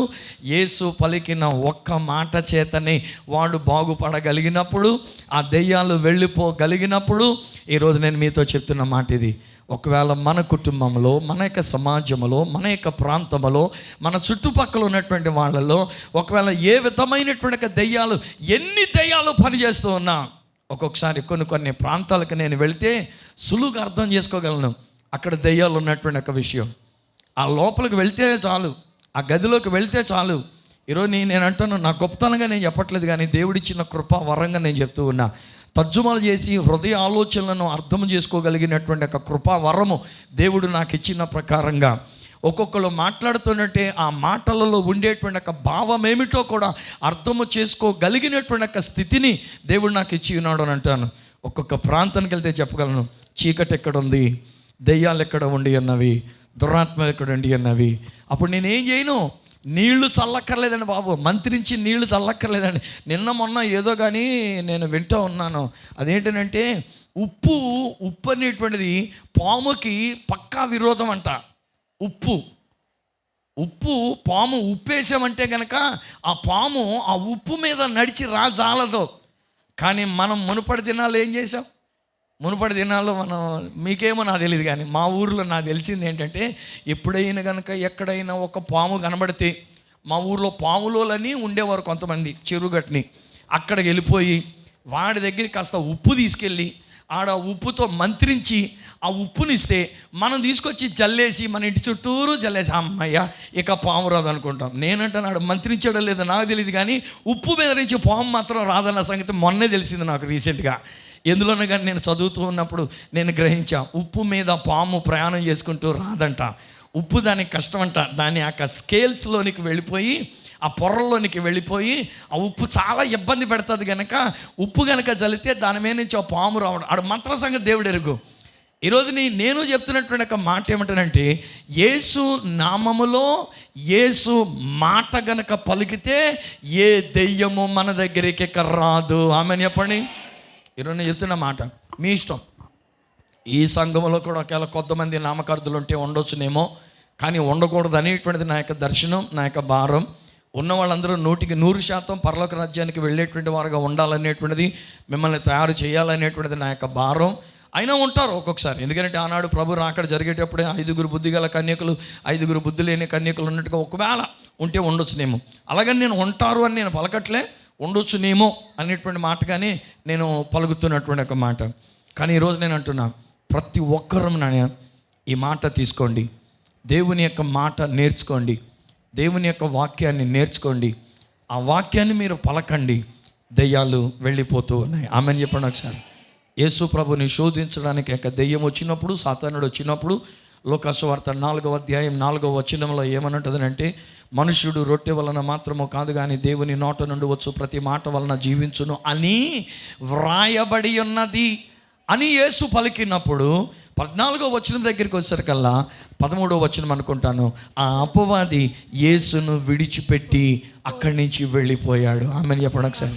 యేసు పలికిన ఒక్క మాట చేతనే వాడు బాగుపడగలిగినప్పుడు, ఆ దెయ్యాలు వెళ్ళిపోగలిగినప్పుడు, ఈరోజు నేను మీతో చెప్తున్న మాట ఇది. ఒకవేళ మన కుటుంబంలో, మన యొక్క సమాజంలో, మన యొక్క ప్రాంతంలో, మన చుట్టుపక్కల ఉన్నటువంటి వాళ్ళలో ఒకవేళ ఏ విధమైనటువంటి దెయ్యాలు, ఎన్ని దెయ్యాలు పనిచేస్తూ ఉన్నా, ఒక్కొక్కసారి కొన్ని ప్రాంతాలకు నేను వెళితే సులువుగా అర్థం చేసుకోగలను అక్కడ దెయ్యాలు ఉన్నటువంటి ఒక విషయం. ఆ లోపలికి వెళ్తే చాలు, ఆ గదిలోకి వెళ్తే చాలు. ఈరోజు నేను అంటాను, నా గొప్పతనంగా నేను చెప్పట్లేదు, కానీ దేవుడిచ్చిన కృపా వరంగా నేను చెప్తూ ఉన్నా. తర్జుమాలు చేసి హృదయ ఆలోచనలను అర్థం చేసుకోగలిగినటువంటి ఒక కృపా వరము దేవుడు నాకు ఇచ్చిన ప్రకారంగా ఒక్కొక్కరు మాట్లాడుతున్నట్టే ఆ మాటలలో ఉండేటువంటి ఒక భావం ఏమిటో కూడా అర్థము చేసుకోగలిగినటువంటి ఒక స్థితిని దేవుడు నాకు ఇచ్చి ఉన్నాడు అని అంటాను. ఒక్కొక్క ప్రాంతానికి వెళ్తే చెప్పగలను, చీకటి ఎక్కడ ఉంది, దెయ్యాలు ఎక్కడ ఉండి అన్నవి, దురాత్మ ఎక్కడ ఉండి అన్నవి. అప్పుడు నేనేం చేయను? నీళ్లు చల్లక్కర్లేదండి బాబు, మంత్రించి నీళ్లు చల్లక్కర్లేదండి. నిన్న మొన్న ఏదో కానీ నేను వింటూ ఉన్నాను. అదేంటంటే ఉప్పు అనేటువంటిది పాముకి పక్కా విరోధం అంట. పాము ఉప్పేసామంటే కనుక ఆ పాము ఆ ఉప్పు మీద నడిచి రాజాలదు. కానీ మనం మునుపటి దినాలు ఏం చేసాం? మునుపటి దినాల్లో మనం, మీకేమో నాకు తెలియదు కానీ మా ఊర్లో నాకు తెలిసింది ఏంటంటే, ఎప్పుడైనా కనుక ఎక్కడైనా ఒక పాము కనబడితే, మా ఊర్లో పాములోలని ఉండేవారు కొంతమంది చెరుగట్టుని, అక్కడికి వెళ్ళిపోయి వాడి దగ్గరికి కాస్త ఉప్పు తీసుకెళ్ళి ఆడ ఉప్పుతో మంత్రించి ఆ ఉప్పునిస్తే మనం తీసుకొచ్చి జల్లేసి మన ఇంటి చుట్టూరు జల్లేసి, అమ్మయ్య ఇక పాము రాదు అనుకుంటాం. నేనంటే నాడు మంత్రించడం లేదో నాకు తెలియదు, కానీ ఉప్పు మీద నుంచి పాము మాత్రం రాదన్న సంగతి మొన్నే తెలిసింది నాకు రీసెంట్గా. ఎందులోనూ కానీ నేను చదువుతూ ఉన్నప్పుడు నేను గ్రహించా, ఉప్పు మీద పాము ప్రయాణం చేసుకుంటూ రాదంట. ఉప్పు దానికి కష్టం అంట. దాని యొక్క స్కేల్స్లోనికి వెళ్ళిపోయి, ఆ పొరల్లోనికి వెళ్ళిపోయి ఆ ఉప్పు చాలా ఇబ్బంది పెడుతుంది. కనుక ఉప్పు కనుక జల్లితే దాని మీద నుంచి ఆ పాము రావడం, ఆడు మంత్ర సంగతి దేవుడు ఎరుగు. ఈరోజు నేను చెప్తున్నటువంటి ఒక మాట ఏమంటానంటే, యేసు నామములో యేసు మాట గనక పలికితే ఏ దెయ్యము మన దగ్గరికి రాదు. ఆమెను చెప్పండి. ఈరోజు నేను చెప్తున్న మాట మీ ఇష్టం. ఈ సంఘంలో కూడా ఒకవేళ కొంతమంది నామకార్థులు ఉంటే ఉండొచ్చునేమో, కానీ ఉండకూడదు అనేటువంటిది నా యొక్క దర్శనం, నా యొక్క భారం. ఉన్న వాళ్ళందరూ 100% పరలోక రాజ్యానికి వెళ్ళేటువంటి వారుగా ఉండాలనేటువంటిది, మిమ్మల్ని తయారు చేయాలనేటువంటిది నా యొక్క భారం. అయినా ఉంటారు ఒక్కొక్కసారి, ఎందుకంటే ఆనాడు ప్రభు రాకడ జరిగేటప్పుడే 5 బుద్ధి గల కన్యకులు, 5 బుద్ధి లేని కన్యకులు ఉన్నట్టుగా ఒకవేళ ఉంటే ఉండొచ్చునేమో. అలాగని నేను ఉంటారు అని నేను పలకట్లే, ఉండొచ్చునేమో అనేటువంటి మాట కానీ నేను పలుకుతున్నటువంటి ఒక మాట. కానీ ఈరోజు నేను అంటున్నా, ప్రతి ఒక్కరూ ఈ మాట తీసుకోండి, దేవుని యొక్క మాట నేర్చుకోండి, దేవుని యొక్క వాక్యాన్ని నేర్చుకోండి. ఆ వాక్యాన్ని మీరు పలకండి, దెయ్యాలు వెళ్ళిపోతూ ఉన్నాయి. ఆమెను చెప్పండి ఒకసారి. యేసు ప్రభుని శోధించడానికి ఒక దెయ్యం వచ్చినప్పుడు, సాతానుడు వచ్చినప్పుడు, లోకాసు వార్త 4వ అధ్యాయం 4వ వచనంలో ఏమనంటుందంటే, మనుష్యుడు రొట్టె వలన మాత్రము కాదు కానీ దేవుని నోట నుండి వచ్చు ప్రతి మాట వలన జీవించును అని వ్రాయబడి ఉన్నది అని యేసు పలికినప్పుడు 14వ వచనం దగ్గరికి వచ్చేసరికల్లా 13వ వచనం అనుకుంటాను, ఆ అపవాది యేసును విడిచిపెట్టి అక్కడి నుంచి వెళ్ళిపోయాడు. ఆమెను చెప్పండి ఒకసారి.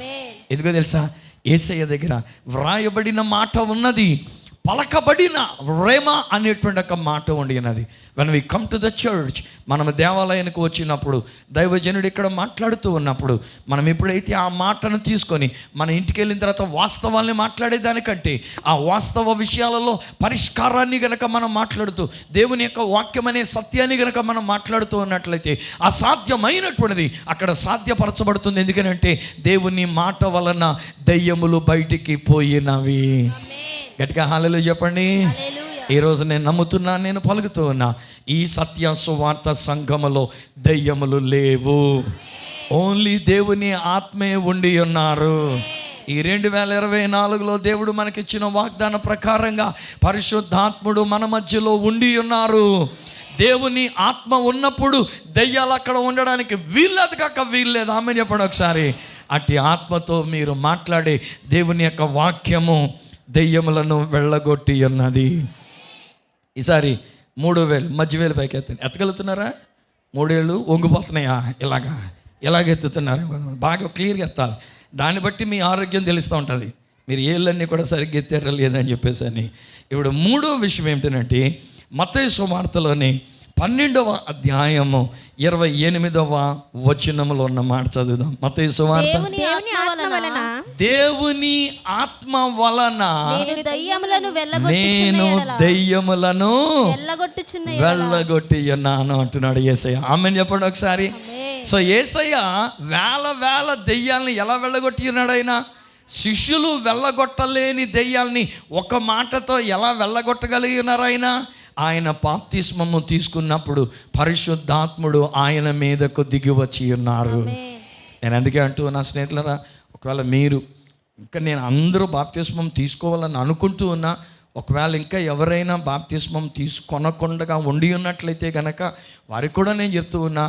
ఎందుకో తెలుసా? యేసయ్య దగ్గర వ్రాయబడిన మాట ఉన్నది, పలకబడిన రేమ అనేటువంటి ఒక మాట ఉండినది. When we come to the church, మనం దేవాలయానికి వచ్చినప్పుడు, దైవజనుడు ఇక్కడ మాట్లాడుతూ ఉన్నప్పుడు, మనం ఎప్పుడైతే ఆ మాటను తీసుకొని మన ఇంటికి వెళ్ళిన తర్వాత వాస్తవాల్ని మాట్లాడేదానికంటే ఆ వాస్తవ విషయాలలో పరిష్కారాన్ని గనక మనం మాట్లాడుతూ, దేవుని యొక్క వాక్యం అనే సత్యాన్ని గనక మనం మాట్లాడుతూ ఉన్నట్లయితే అసాధ్యమైనటువంటిది అక్కడ సాధ్యపరచబడుతుంది. ఎందుకంటే దేవుని మాట వలన దెయ్యములు బయటికి పోయినవి. గట్టిగా హల్లెలూయా చెప్పండి. ఈరోజు నేను నమ్ముతున్నాను, నేను పలుకుతూ ఉన్నా, ఈ సత్య సువార్త సంఘములో దెయ్యములు లేవు, ఓన్లీ దేవుని ఆత్మే ఉండి ఉన్నారు. ఈ 2024లో దేవుడు మనకిచ్చిన వాగ్దాన ప్రకారంగా పరిశుద్ధాత్ముడు మన మధ్యలో ఉండి ఉన్నారు. దేవుని ఆత్మ ఉన్నప్పుడు దెయ్యాలు అక్కడ ఉండడానికి వీల్లేదు కాక వీల్లేదు. ఆమె చెప్పండి ఒకసారి. అట్టి ఆత్మతో మీరు మాట్లాడే దేవుని యొక్క వాక్యము దెయ్యములను వెళ్ళగొట్టి ఉన్నది. ఈసారి 3000 మధ్యవేలు పైకి ఎత్తగలుగుతున్నారా? 3 ఏళ్ళు వంగిపోతున్నాయా, ఇలాగెత్తుతున్నారు. బాగా క్లియర్గా ఎత్తాలి. దాన్ని బట్టి మీ ఆరోగ్యం తెలుస్తూ ఉంటుంది, మీరు ఏళ్ళన్నీ కూడా సరిగ్గా ఎత్తారా లేదని చెప్పేసి అని. ఇప్పుడు 3వ విషయం ఏమిటంటే మత్తయి సువార్తలోని 12వ అధ్యాయము 28వ వచనములో ఉన్న మాట చదువుదాం. మత్తయి సువార్త. దేవుని ఆత్మ వలన దేవుని ఆత్మ వలన నేను దయ్యములను వెళ్ళగొట్టి ఉన్నాను అంటున్నాడు యేసయ్య. ఆమెన్ చెప్పండి ఒకసారి. సో యేసయ్య వేల దెయ్యాలని ఎలా వెళ్ళగొట్టి ఉన్నాడు? ఆయన శిష్యులు వెళ్ళగొట్టలేని దెయ్యాలని ఒక మాటతో ఎలా వెళ్ళగొట్టగలిగి ఉన్నారు? ఆయన బాప్తిస్మము తీసుకున్నప్పుడు పరిశుద్ధాత్ముడు ఆయన మీదకు దిగి వచ్చి ఉన్నారు. నేను అందుకే అంటూ నా స్నేహితులరా, ఒకవేళ మీరు ఇంకా నేను అందరూ బాప్తిస్మం తీసుకోవాలని అనుకుంటూ ఉన్నా, ఒకవేళ ఇంకా ఎవరైనా బాప్తిస్మం తీసుకొనకుండా ఉండి ఉన్నట్లయితే కనుక వారికి కూడా నేను చెప్తూ ఉన్నా,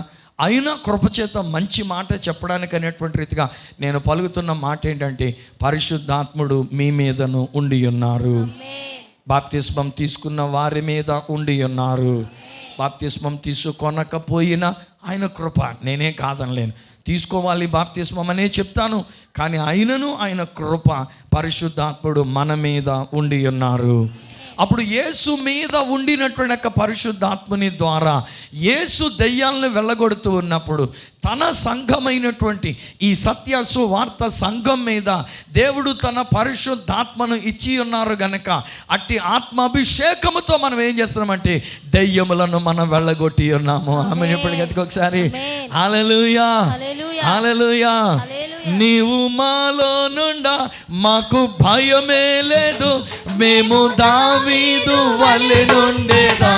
అయినా కృపచేత మంచి మాట చెప్పడానికి అనేటువంటి రీతిగా నేను పలుకుతున్న మాట ఏంటంటే పరిశుద్ధాత్ముడు మీ మీదను ఉండి ఉన్నారు. బాప్తిస్మం తీసుకున్న వారి మీద ఉండి ఉన్నారు. బాప్తిస్మం తీసుకొనకపోయినా ఆయన కృప, నేనే కాదనలేను, తీసుకోవాలి బాప్తిస్మం అనే చెప్తాను, కానీ ఆయనను ఆయన కృప పరిశుద్ధాత్ముడు మన మీద ఉండి ఉన్నారు. అప్పుడు యేసు మీద ఉండినటువంటి పరిశుద్ధాత్ముని ద్వారా యేసు దెయ్యాలను వెళ్ళగొడుతూ ఉన్నప్పుడు తన సంఘమైనటువంటి ఈ సత్య సువార్త సంఘం మీద దేవుడు తన పరిశుద్ధాత్మను ఇచ్చి ఉన్నారు గనక అట్టి ఆత్మాభిషేకముతో మనం ఏం చేస్తున్నామంటే దెయ్యములను మనం వెళ్ళగొట్టి ఉన్నాము. ఆమె ఎప్పుడు గట్టిగా ఒకసారి హల్లెలూయా, హల్లెలూయా. నీవు మాలో నుండా మాకు భయమే లేదు, మేము దావీదు వలె నుండేదా.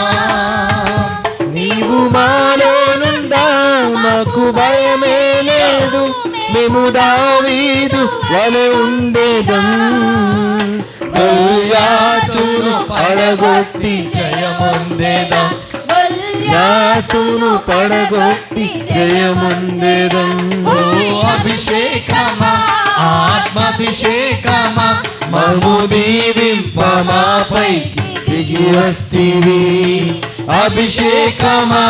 నీవు మాలో నుండా మాకు భయమే లేదు, మేము దావీదు వలె ఉండేదం. గొల్యాతును పడగొట్టి జయముందేదా, గొల్యాతును పడగొట్టి జయముందేదం. అభిషేకమా, ఆత్మాభిషేకమా, మము దీవింప మాపైకి దిగి వస్తివి. అభిషేకమా,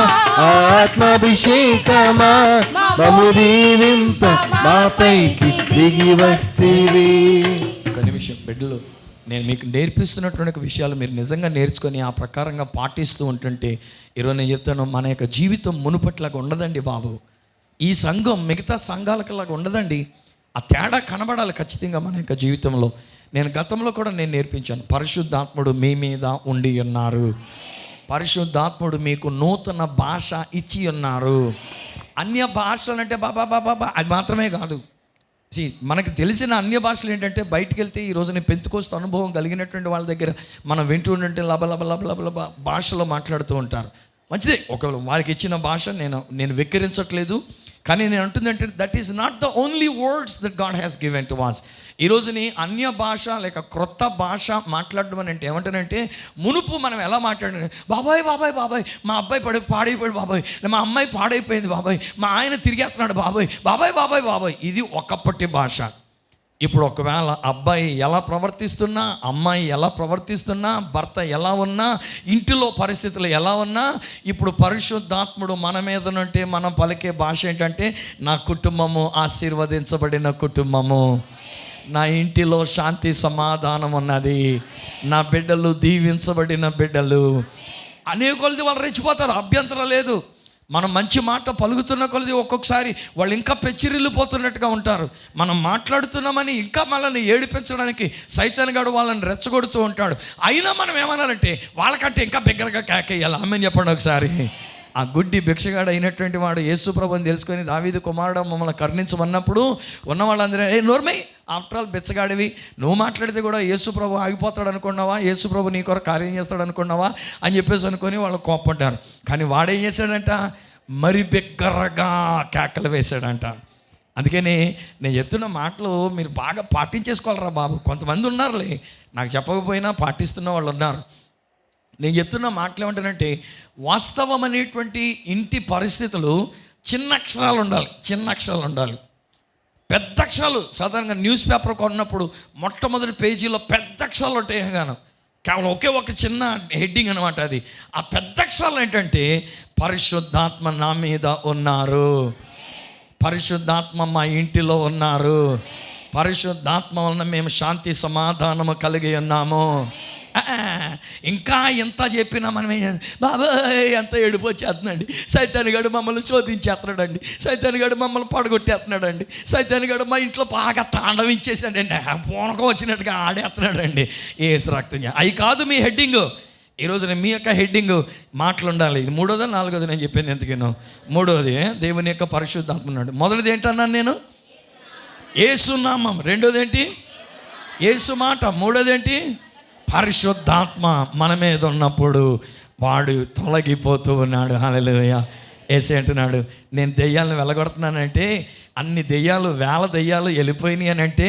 ఆత్మాభిషేకమా, మము దీవింప మాపైకి దిగి వస్తివి. ఒక నిమిషం బిడ్డలు, నేను మీకు నేర్పిస్తున్నటువంటి విషయాలు మీరు నిజంగా నేర్చుకొని ఆ ప్రకారంగా పాటిస్తూ ఉంటుంటే ఈరోజు నేను చెప్తాను, మన యొక్క జీవితం మునుపట్లాగా ఉండదండి బాబు. ఈ సంఘం మిగతా సంఘాలకలాగా ఉండదండి. ఆ తేడా కనబడాలి ఖచ్చితంగా మన యొక్క జీవితంలో. నేను గతంలో కూడా నేను నేర్పించాను, పరిశుద్ధాత్ముడు మీ మీద ఉండి ఉన్నారు. పరిశుద్ధాత్ముడు మీకు నూతన భాష ఇచ్చి ఉన్నారు. అన్య భాషలు అంటే బాబా అది మాత్రమే కాదు. మనకు తెలిసిన అన్య భాషలు ఏంటంటే బయటికి వెళ్తే ఈ రోజు నేను పెంతుకోస్తు అనుభవం కలిగినటువంటి వాళ్ళ దగ్గర మనం వింటూ ఉంటే లబ భాషలో మాట్లాడుతూ ఉంటారు. మంచిదే, ఒకవేళ వారికి ఇచ్చిన భాష నేను వెక్కిరించట్లేదు, కానీ నేను అంటుందంటే that is not the only words that God has given to us. ఈ రోజుని అన్య భాష లేక క్రొత్త భాష మాట్లాడడం అని అంటే ఏమంటానంటే, మునుపు మనం ఎలా మాట్లాడిన బాబాయ్ మా అబ్బాయి పాడైపోయాడు బాబాయ్, మా అమ్మాయి పాడైపోయింది బాబాయ్, మా ఆయన తిరిగేస్తున్నాడు బాబాయ్, ఇది ఒకప్పటి భాష. ఇప్పుడు ఒకవేళ అబ్బాయి ఎలా ప్రవర్తిస్తున్నా, అమ్మాయి ఎలా ప్రవర్తిస్తున్నా, భర్త ఎలా ఉన్నా, ఇంటిలో పరిస్థితులు ఎలా ఉన్నా, ఇప్పుడు పరిశుద్ధాత్ముడు మన మీద నుంటే మనం పలికే భాష ఏంటంటే, నా కుటుంబము ఆశీర్వదించబడిన కుటుంబము, నా ఇంటిలో శాంతి సమాధానం ఉన్నది, నా బిడ్డలు దీవించబడిన బిడ్డలు అనే కొలది వాళ్ళు రెచ్చిపోతారు, అభ్యంతరం లేదు. మనం మంచి మాట పలుకుతున్న కొలది ఒక్కొక్కసారి వాళ్ళు ఇంకా పెచ్చిరిల్లిపోతున్నట్టుగా ఉంటారు. మనం మాట్లాడుతున్నామని ఇంకా మనల్ని ఏడిపించడానికి సైతాన్ గాడు వాళ్ళని రెచ్చగొడుతూ ఉంటాడు. అయినా మనం ఏమన్నారంటే వాళ్ళకంటే ఇంకా బిగ్గరగా కేకేయాలి. ఆమెను చెప్పండి ఒకసారి. ఆ గుడ్డి భిక్షగాడు అయినటువంటి వాడు యేసు ప్రభువుని తెలుసుకొని దావీదు కుమారుడు మమ్మల్ని కరుణించమన్నప్పుడు ఉన్న వాళ్ళందరూ నోర్మై, ఆఫ్టర్ ఆల్ బిచ్చగాడివి, నువ్వు మాట్లాడితే కూడా యేసు ప్రభు ఆగిపోతాడు అనుకున్నావా, యేసు ప్రభు నీ కొరకు కార్యం చేస్తాడు అనుకున్నావా అని చెప్పేసి అనుకొని వాళ్ళు కోప్పడ్డారు. కానీ వాడేం చేశాడంట, మరి బిగ్గరగా కేకలు వేశాడంట. అందుకని నేను చెప్తున్న మాటలు మీరు బాగా పాటించేసుకోవాలరా బాబు. కొంతమంది ఉన్నారులే, నాకు చెప్పకపోయినా పాటిస్తున్న వాళ్ళు ఉన్నారు. నేను చెప్తున్న మాటలు ఏమంటానంటే, వాస్తవం అనేటువంటి ఇంటి పరిస్థితులు చిన్న అక్షరాలు ఉండాలి. పెద్ద అక్షరాలు సాధారణంగా న్యూస్ పేపర్ కొన్నప్పుడు మొట్టమొదటి పేజీలో పెద్ద అక్షరాలు ఉంటాయి గాను, కేవలం ఒకే ఒక చిన్న హెడ్డింగ్ అనమాట అది. ఆ పెద్ద అక్షరాలు ఏంటంటే పరిశుద్ధాత్మ నా మీద ఉన్నారు, పరిశుద్ధాత్మ మా ఇంటిలో ఉన్నారు, పరిశుద్ధాత్మ వలన మేము శాంతి సమాధానము కలిగి ఉన్నాము. ఇంకా ఎంత చెప్పినా మనం బాబాయ్ ఎంత ఏడుపు వచ్చేస్తున్నాడు, సైతానిగాడు మమ్మల్ని శోధించేస్తున్నాడండి, సైతానిగాడు మమ్మల్ని పడగొట్టేస్తున్నాడండి, సైతానిగాడు మా ఇంట్లో బాగా తాండవించేసాడండి, పూనకం వచ్చినట్టుగా ఆడేస్తున్నాడండి. ఏసు రక్తం. అవి కాదు మీ హెడ్డింగ్. ఈరోజు మీ యొక్క హెడ్డింగ్ మాటలు ఉండాలి. ఇది 3వదా 4వది నేను చెప్పింది ఎందుకేనో. 3వది దేవుని యొక్క పరిశుద్ధాత్మ ఉన్నాడు. మొదటిది ఏంటన్నాను నేను? యేసునామం. 2వది ఏంటి? యేసు మాట. 3వది ఏంటి? పరిశుద్ధాత్మ మన మీద ఉన్నప్పుడు వాడు తొలగిపోతూ ఉన్నాడు. హల్లెలూయా. యేసు అంటున్నాడు, నేను దెయ్యాలను వెళ్ళగొడుతున్నానంటే, అన్ని దెయ్యాలు, వేల దెయ్యాలు వెళ్ళిపోయినాయి అని అంటే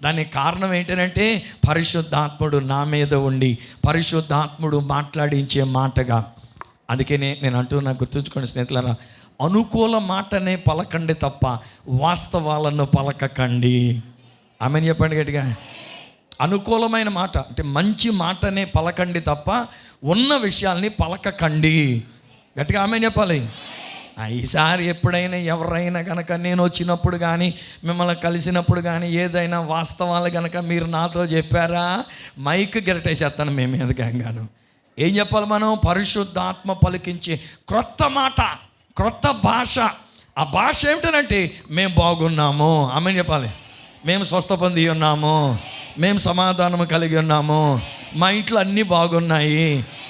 దానికి కారణం ఏంటంటే పరిశుద్ధాత్ముడు నా మీద ఉండి, పరిశుద్ధాత్ముడు మాట్లాడించే మాటగా. అందుకనే నేను అంటున్నా, గుర్తుంచుకోండి స్నేహితులారా, అనుకూల మాటనే పలకండి తప్ప వాస్తవాలను పలకకండి. ఆమెను చెప్పండి గట్టిగా. అనుకూలమైన మాట అంటే మంచి మాటనే పలకండి తప్ప ఉన్న విషయాల్ని పలకకండి. గట్టిగా ఆమె చెప్పాలి. ఈసారి ఎప్పుడైనా ఎవరైనా కనుక నేను వచ్చినప్పుడు కానీ మిమ్మల్ని కలిసినప్పుడు కానీ ఏదైనా వాస్తవాలు కనుక మీరు నాతో చెప్పారా, మైక్ గిరటేసేస్తాను మేము మీదగాను. ఏం చెప్పాలి మనం? పరిశుద్ధాత్మ పలికించే క్రొత్త మాట, క్రొత్త భాష. ఆ భాష ఏమిటనంటే మేము బాగున్నాము. ఆమె చెప్పాలి. మేము స్వస్థ పొంది ఉన్నాము, మేము సమాధానము కలిగి ఉన్నాము, మా ఇంట్లో అన్నీ బాగున్నాయి,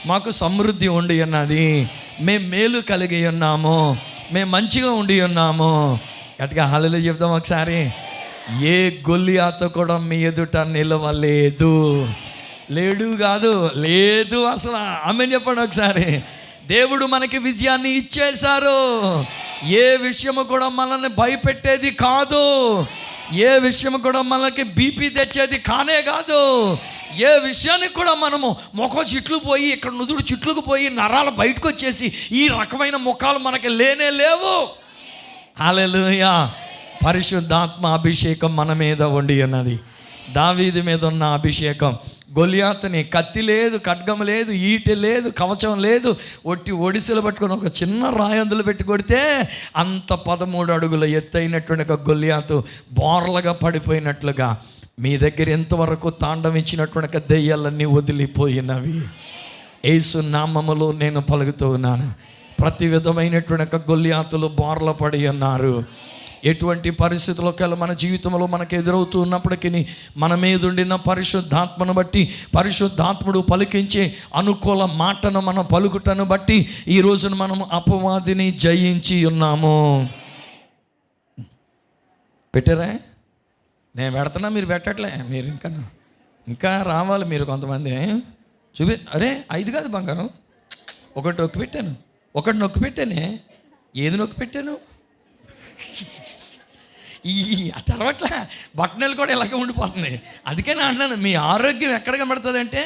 మాకు సమృద్ధి ఉండి ఉన్నది, మేము మేలు కలిగి ఉన్నాము, మేము మంచిగా ఉండి ఉన్నాము. గట్టిగా హల్లెలూయా చెప్దాం ఒకసారి. ఏ గొల్లియాతు కూడా మీ ఎదుట నిలవలేదు. లేడు కాదు, లేదు అసలు. ఆమేన్ చెప్పండి ఒకసారి. దేవుడు మనకి విజయాన్ని ఇచ్చేశారు. ఏ విషయము కూడా మనల్ని భయపెట్టేది కాదు, ఏ విషయం కూడా మనకి బీపీ తెచ్చేది కానే కాదు. ఏ విషయానికి కూడా మనము ముఖం చిట్లు పోయి, ఇక్కడ నుదుడు చిట్లుకు పోయి నరాలు బయటకు వచ్చేసి ఈ రకమైన ముఖాలు మనకి లేనే లేవు. హల్లెలూయా. పరిశుద్ధాత్మ అభిషేకం మన మీద ఉండి ఉన్నది. దావీదు మీద ఉన్న అభిషేకం. గొలియాతుని కత్తి లేదు, ఖడ్గం లేదు, ఈటె లేదు, కవచం లేదు, ఒడిసెలు పట్టుకొని ఒక చిన్న రాయందులు పెట్టి కొడితే అంత 13 అడుగుల ఎత్తైనటువంటి ఒక గొలియాతు బోర్లగా పడిపోయినట్లుగా మీ దగ్గర ఎంతవరకు తాండవించినటువంటి ఒక దెయ్యాలన్నీ వదిలిపోయినవి. యేసు నామములో నేను పలుకుతూ ఉన్నాను. ప్రతి విధమైనటువంటి ఒక గొలియాతులు బోర్ల పడి ఉన్నారు. ఎటువంటి పరిస్థితులకెళ్ళ మన జీవితంలో మనకు ఎదురవుతూ ఉన్నప్పటికీ మన మీద ఉండిన పరిశుద్ధాత్మను బట్టి, పరిశుద్ధాత్ముడు పలికించే అనుకూల మాటను మనం పలుకుటను బట్టి ఈ రోజున మనం అపవాదిని జయించి ఉన్నాము. పెట్టారా? నేను పెడుతున్నా, మీరు పెట్టట్లే. మీరు ఇంకా రావాలి మీరు కొంతమంది. అరే 5 కాదు బంగారం, ఒకటి నొక్కి పెట్టాను, ఒకటి నొక్కి పెట్టానే. ఏది నొక్కి పెట్టాను? ఆ తర్వాత బట్టనలు కూడా ఇలాగే ఉండిపోతుంది. అందుకే నేను అంటున్నాను, మీ ఆరోగ్యం ఎక్కడ కనబడుతుంది అంటే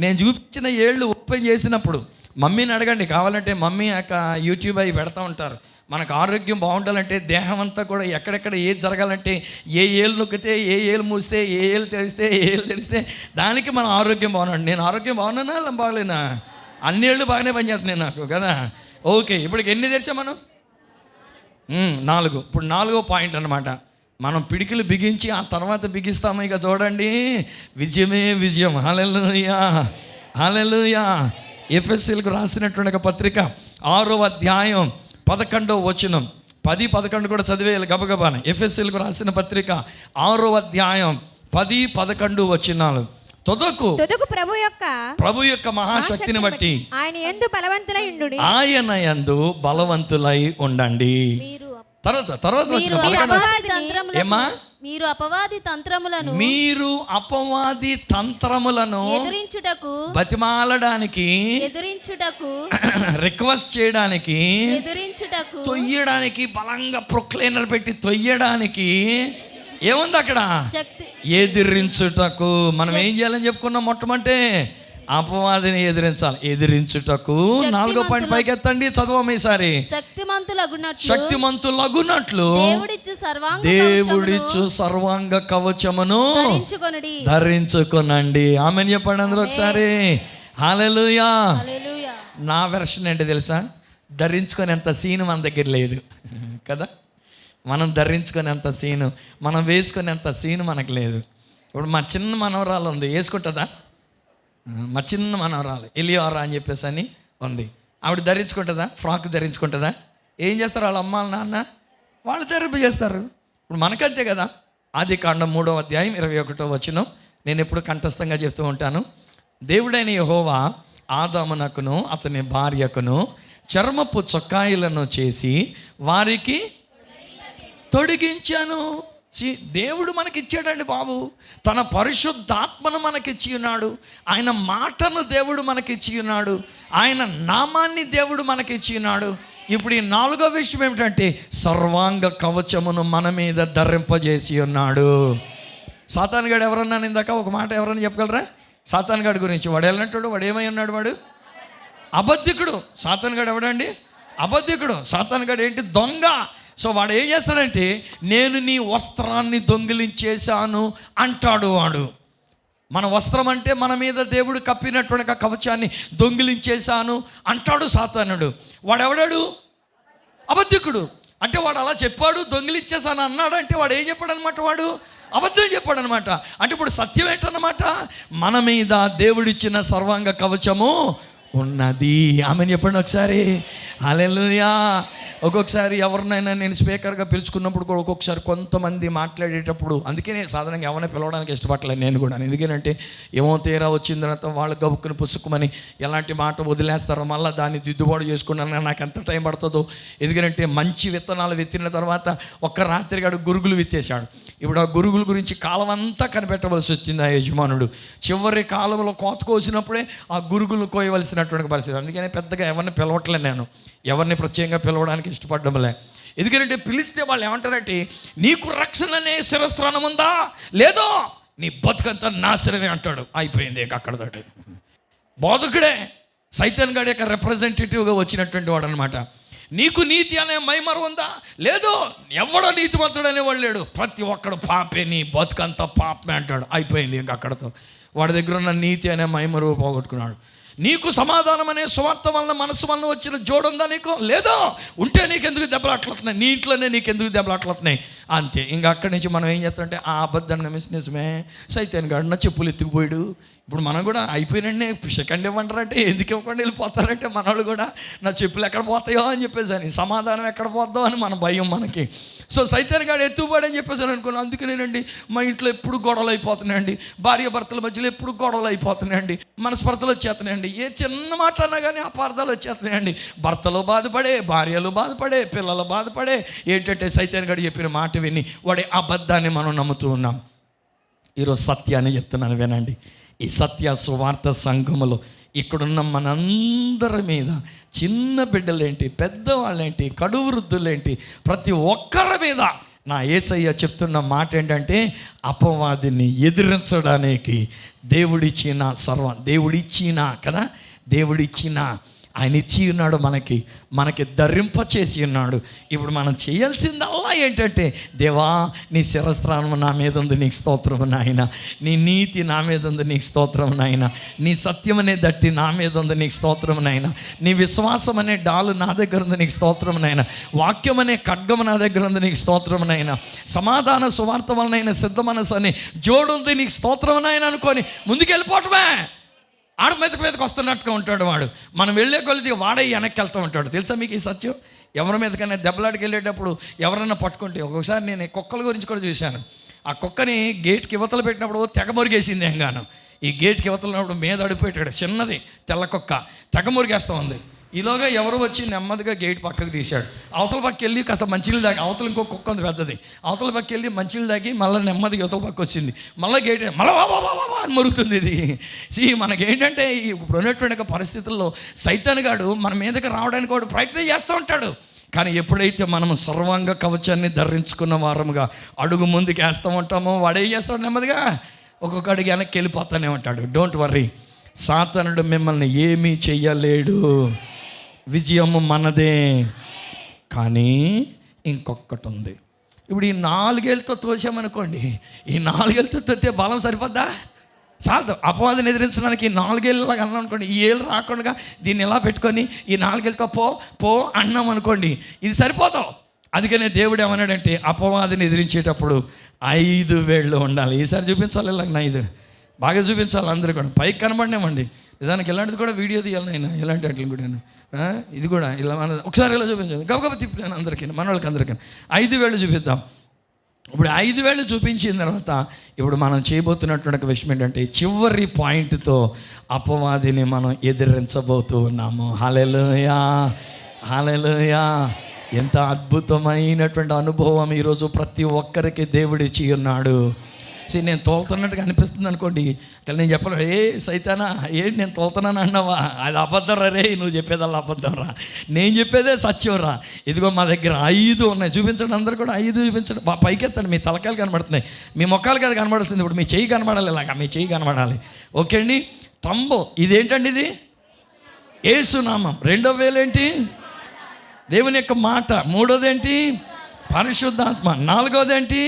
నేను చూపించిన ఏళ్ళు ఓపెన్ చేసినప్పుడు. మమ్మీని అడగండి కావాలంటే, మమ్మీ యొక్క యూట్యూబ్ అవి పెడతా ఉంటారు. మనకు ఆరోగ్యం బాగుండాలంటే దేహం అంతా కూడా ఎక్కడెక్కడ ఏది జరగాలంటే, ఏ ఏళ్ళు నొక్కితే, ఏ ఏళ్ళు మూస్తే, ఏ ఏళ్ళు తెరిస్తే, ఏ ఏళ్ళు తెరిస్తే దానికి మన ఆరోగ్యం బాగున్నాడు. నేను ఆరోగ్యం బాగున్నానా బాగలేనా? అన్ని ఏళ్ళు బాగానే పనిచేస్తున్నాయి నాకు కదా. ఓకే, ఇప్పటికి ఎన్ని తెరిచాం మనం? 4. ఇప్పుడు 4వ పాయింట్ అనమాట. మనం పిడికిలు బిగించి ఆ తర్వాత బిగిస్తాము. ఇక చూడండి, విజయమే విజయం. హల్లెలూయా, హల్లెలూయా. ఎఫెసీయులకు రాసినటువంటి ఒక పత్రిక 6వ అధ్యాయం 11వ వచనం. 10, 11 కూడా చదివేయాలి గబగబాని. ఎఫెసీయులకు రాసిన పత్రిక 6వ అధ్యాయం 10, 11 వచనాలు. తొదకు ప్రభు యొక్క మహాశక్తిని బట్టి ఆయన యందు బలవంతులై ఉండండి. తర్వాత మీరు అపవాది తంత్రములను ఎదిరించుటకు, బతిమాలడానికి, ఎదిరించుటకు, రిక్వెస్ట్ చేయడానికి, ఎదిరించుటకు, తొయ్యడానికి, బలంగా ప్రొక్లైనర్ పెట్టి తొయ్యడానికి ఏముంది అక్కడ? శక్తి. ఎదిరించుటకు. మనం ఏం చేయాలని చెప్పుకున్నాం? మొట్టమంటే అపవాదిని ఎదిరించాలి. ఎదిరించుటకు 4వ పాయింట్ పైకి ఎత్తండి, చదవం ఈసారి. శక్తిమంతులగునట్లు దేవుడిచ్చు సర్వాంగ కవచమును ధరించుకొనండి. ఆమెను చెప్పండి అందరూ ఒకసారి. హల్లెలూయా. నా వెర్షన్ ఏంటి తెలుసా? ధరించుకునేంత సీను మన దగ్గర లేదు కదా. మనం ధరించుకునేంత సీను, మనం వేసుకునేంత సీను మనకు లేదు. ఇప్పుడు మా చిన్న మనవరాలు ఉంది, వేసుకుంటుందా? మా చిన్న మనవరాలు ఎలియోరా అని చెప్పేసి అని ఉంది, ఆవిడ ధరించుకుంటుందా? ఫ్రాక్ ధరించుకుంటుందా? ఏం చేస్తారు వాళ్ళ అమ్మ నాన్న? వాళ్ళు ధరింపజేస్తారు. ఇప్పుడు మనకంతే కదా. ఆదికాండం 3వ అధ్యాయం 21వ వచనం నేను ఎప్పుడు కంఠస్థంగా చెప్తూ ఉంటాను. దేవుడైన యెహోవా ఆదామునకును అతని భార్యకును చర్మపు చొక్కాయిలను చేసి వారికి తొడిగించాను. దేవుడు మనకిచ్చాడండి బాబు. తన పరిశుద్ధాత్మను మనకిచ్చి ఉన్నాడు. ఆయన మాటను దేవుడు మనకిచ్చి ఉన్నాడు. ఆయన నామాన్ని దేవుడు మనకిచ్చి ఉన్నాడు. ఇప్పుడు ఈ 4వ విషయం ఏమిటంటే సర్వాంగ కవచమును మన మీద ధరింపజేసి ఉన్నాడు. సాతానుగాడు ఎవరన్నా ఇందాక ఒక మాట ఎవరన్నా చెప్పగలరా? సాతానుగాడి గురించి వాడు వెళ్ళినట్టు వాడు ఏమై ఉన్నాడు? వాడు అబద్ధికుడు. సాతానుగాడు ఎవడండి? అబద్ధికుడు. సాతానుగాడు ఏంటి? దొంగ. సో వాడు ఏం చేస్తాడంటే నేను నీ వస్త్రాన్ని దొంగిలించేశాను అంటాడు వాడు. మన వస్త్రం అంటే మన మీద దేవుడు కప్పినటువంటి కవచాన్ని దొంగిలించేశాను అంటాడు సాతానుడు. వాడెవడాడు? అబద్ధికుడు. అంటే వాడు అలా చెప్పాడు, దొంగిలించేశాను అన్నాడు అంటే వాడు ఏం చెప్పాడు అనమాట? వాడు అబద్ధం చెప్పాడు అనమాట. అంటే ఇప్పుడు సత్యం ఏంటన్నమాట? మన మీద దేవుడిచ్చిన సర్వాంగ కవచము ఉన్నది. ఆమెను చెప్పండి ఒకసారి. హల్లెలూయా. ఒక్కొక్కసారి ఎవరినైనా నేను స్పీకర్గా పిలుచుకున్నప్పుడు కూడా ఒక్కొక్కసారి కొంతమంది మాట్లాడేటప్పుడు, అందుకే నేను సాధారణంగా ఎవరైనా పిలవడానికి ఇష్టపడలేదు నేను కూడా. ఎందుకంటే ఏమో తీరా వచ్చిన తర్వాత వాళ్ళు గబుక్కుని పుసుకుమని ఎలాంటి మాట వదిలేస్తారో మళ్ళీ దాన్ని దిద్దుబాటు చేసుకున్నాను. నాకు ఎంత టైం పడుతుందో. ఎందుకంటే మంచి విత్తనాలు విత్తిన తర్వాత ఒక్క రాత్రిగాడు గురుగులు విత్తేశాడు. ఇప్పుడు ఆ గురుగుల గురించి కాలం అంతా కనిపెట్టవలసి వచ్చింది ఆ యజమానుడు. చివరి కాలంలో కోత కోసినప్పుడే ఆ గురుగులు కోయవలసినటువంటి పరిస్థితి. అందుకనే పెద్దగా ఎవరిని పిలవట్లే, నేను ఎవరిని ప్రత్యేకంగా పిలవడానికి ఇష్టపడ్డంలే. ఎందుకంటే పిలిస్తే వాళ్ళు ఏమంటారంటే నీకు రక్షణ అనే శిరస్త్రాణం ఉందా? లేదో నీ బతుకంతా నాశనమే అంటాడు. అయిపోయింది ఇక అక్కడతోటి. బోధకుడే సైతాన్ గాడి యొక్క రిప్రజెంటేటివ్గా వచ్చినటువంటి వాడు అనమాట. నీకు నీతి అనే మైమరు ఉందా? లేదో ఎవడో నీతిమంతుడు అనేవాడు లేడు. ప్రతి ఒక్కడు పాపే, నీ బతుకంతా పాపమే అంటాడు. అయిపోయింది ఇంక అక్కడతో. వాడి దగ్గర ఉన్న నీతి అనే మైమరు పోగొట్టుకున్నాడు. నీకు సమాధానం అనే స్వార్థం వలన మనసు వలన వచ్చిన జోడు ఉందా? నీకు లేదో. ఉంటే నీకెందుకు దెబ్బలాట్లుతున్నాయి? నీ ఇంట్లోనే నీకెందుకు దెబ్బలాట్లుతున్నాయి? అంతే. ఇంకా అక్కడి నుంచి మనం ఏం చేస్తామంటే ఆ అబద్ధాన్ని నిజమే సైతాన్ గాడు నా చెప్పులు ఎత్తుకుపోయాడు. ఇప్పుడు మనం కూడా అయిపోయినండి సెకండ్ ఇవ్వంటారంటే ఎందుకు ఇవ్వకుండా వెళ్ళిపోతారంటే మనవాళ్ళు కూడా నా చెప్పులు ఎక్కడ పోతాయో అని చెప్పేసి అని, సమాధానం ఎక్కడ పోద్దాం అని మన భయం మనకి. సో సైతాన్ గాడు ఎత్తుకుపోయాడని చెప్పేసాను అనుకున్నాను. అందుకనేనండి మా ఇంట్లో ఎప్పుడు గొడవలు అయిపోతున్నాయండి, భార్య భర్తల మధ్యలో ఎప్పుడు గొడవలు అయిపోతున్నాయండి, మనస్పర్ధలు వచ్చేస్తున్నాయండి, ఏ చిన్న మాట అన్నా కానీ అపార్థాలు వచ్చేస్తున్నాయండి. భర్తలు బాధపడే, భార్యలు బాధపడే, పిల్లలు బాధపడే. ఏంటంటే సైతాన్ గాడు చెప్పిన మాట విని వాడి అబద్ధాన్ని మనం నమ్ముతూ ఉన్నాం. ఈరోజు సత్యాన్ని చెప్తున్నాను వినండి. ఈ సత్య సువార్త సంఘములో ఇక్కడున్న మనందరి మీద, చిన్న బిడ్డలేంటి, పెద్దవాళ్ళేంటి, కడు వృద్ధులేంటి, ప్రతి ఒక్కరి మీద నా యేసయ్య చెప్తున్న మాట ఏంటంటే అపవాదిని ఎదిరించడానికి దేవుడిచ్చిన ఆయన ఇచ్చి ఉన్నాడు, మనకి ధరింపచేసి ఉన్నాడు. ఇప్పుడు మనం చేయాల్సిందల్లా ఏంటంటే దేవా నీ శిరస్త్రానం నా మీద ఉంది, నీకు స్తోత్రం నాయన. నీ నీతి నా మీద ఉంది, నీకు స్తోత్రం నాయన. నీ సత్యం అనే దట్టి నా మీద ఉంది, నీకు స్తోత్రం నాయన. నీ విశ్వాసం అనే డాలు నా దగ్గర ఉంది, నీకు స్తోత్రం నాయన. వాక్యం అనే ఖడ్గం నా దగ్గర ఉంది, నీకు స్తోత్రం నాయన. సమాధాన సువార్త వలనైన సిద్ధ మనసు అనే జోడు ఉంది, నీకు స్తోత్రం నాయన అనుకొని ముందుకు వెళ్ళిపోవటమే. ఆడ మీదకి వస్తున్నట్టుగా ఉంటాడు వాడు. మనం వెళ్ళే కొలిది వాడే వెనక్కి వెళ్తూ ఉంటాడు. తెలుసా మీకు ఈ సత్యం? ఎవరి మీదకైనా దెబ్బలాడికి వెళ్ళేటప్పుడు ఎవరైనా పట్టుకుంటే, ఒక్కొక్కసారి నేను కుక్కల గురించి కూడా చూశాను. ఆ కుక్కని గేట్కి ఇవతలు పెట్టినప్పుడు తెగ మురిగేసింది. ఏంగాను ఈ గేట్కి ఇవతలప్పుడు మీద అడిపోయాడు, చిన్నది తెల్ల కుక్క తెగ మురిగేస్తూ ఉంది. ఈలోగా ఎవరు వచ్చి నెమ్మదిగా గేట్ పక్కకు తీశాడు. అవతల పక్క వెళ్ళి కాస్త మంచినీళ్ళు దాగి, అవతల ఇంకో కుక్క ఉంది పెద్దది, అవతల పక్క వెళ్ళి మంచినీళ్ళు దాగి మళ్ళీ నెమ్మదిగా అవతల పక్క వచ్చింది. మళ్ళీ గేట్ మళ్ళీ బాబా అని మరుగుతుంది. ఇది మనకేంటంటే ఇప్పుడు ఉన్నటువంటి పరిస్థితుల్లో సైతాన్ గాడు మన మీదకి రావడానికి వాడు ప్రయత్నం చేస్తూ ఉంటాడు. కానీ ఎప్పుడైతే మనం సర్వాంగ కవచాన్ని ధరించుకున్న వారముగా అడుగు ముందుకు వేస్తూ ఉంటామో వాడు ఏం చేస్తాడు? నెమ్మదిగా ఒక్కొక్క అడుగు వెనక్కి వెళ్ళిపోతానే ఉంటాడు. Don't worry. సాతానుడు మిమ్మల్ని ఏమీ చెయ్యలేడు, విజయము మనదే. కానీ ఇంకొకటి ఉంది. ఇప్పుడు ఈ 4 ఏళ్ళతో తోసామనుకోండి, ఈ 4 ఏళ్ళతో తోస్తే బలం సరిపోద్దా? చాలు. అపవాదిని ఎదిరించడానికి ఈ 4 ఏళ్ళలాగా అన్నాం అనుకోండి, ఈ ఏళ్ళు రాకుండా దీన్ని ఎలా పెట్టుకొని ఈ 4 ఏళ్ళతో పో అన్నాం అనుకోండి, ఇది సరిపోతాం. అందుకనే దేవుడు ఏమన్నాడంటే, అపవాదిని ఎదిరించేటప్పుడు 5 వేళ్ళు ఉండాలి. ఈసారి చూపించాలి ఇలాగ 5 బాగా చూపించాలి అందరూ కూడా. పైకి కనబడినామండి, నిజానికి ఇలాంటిది కూడా వీడియో తీయాలి అయినా, ఇలాంటి వాటిని కూడా ఇది కూడా ఇలా మన ఒకసారి ఇలా చూపించాను, గబగబ తిప్పాను అందరికీ, మన వాళ్ళకి అందరికీ 5 వేళ్ళు చూపిద్దాం. ఇప్పుడు 5 వేళ్ళు చూపించిన తర్వాత ఇప్పుడు మనం చేయబోతున్నటువంటి ఒక విషయం ఏంటంటే, చివరి పాయింట్తో అపవాదిని మనం ఎదిరించబోతూ ఉన్నాము. హల్లెలూయా, హల్లెలూయా. ఎంత అద్భుతమైనటువంటి అనుభవం ఈరోజు ప్రతి ఒక్కరికి దేవుడిచ్చి ఉన్నాడు. నేను తోలుతున్నట్టుగా అనిపిస్తుంది అనుకోండి, కానీ నేను చెప్పను, ఏ సైతానా ఏంటి నేను తోలుతున్నాను అన్నావా, అది అబద్ధం రా, రే నువ్వు చెప్పేదల్లా అబద్ధం రా, నేను చెప్పేదే సత్యం రా. ఇదిగో మా దగ్గర 5 ఉన్నాయి, చూపించండి అందరు కూడా 5 చూపించండి. పైకెత్తండి, మీ తలకాయలు కనబడుతున్నాయి, మీ మొక్కలు కదా కనబడుతుంది. ఇప్పుడు మీ చెయ్యి కనబడాలి, ఇలాగా మీ చెయ్యి కనబడాలి. ఓకే అండి. తంబో ఇదేంటండి, ఇది యేసునామం. 2వ వేలేంటి, దేవుని యొక్క మాట. 3వది ఏంటి, పరిశుద్ధాత్మ. 4వది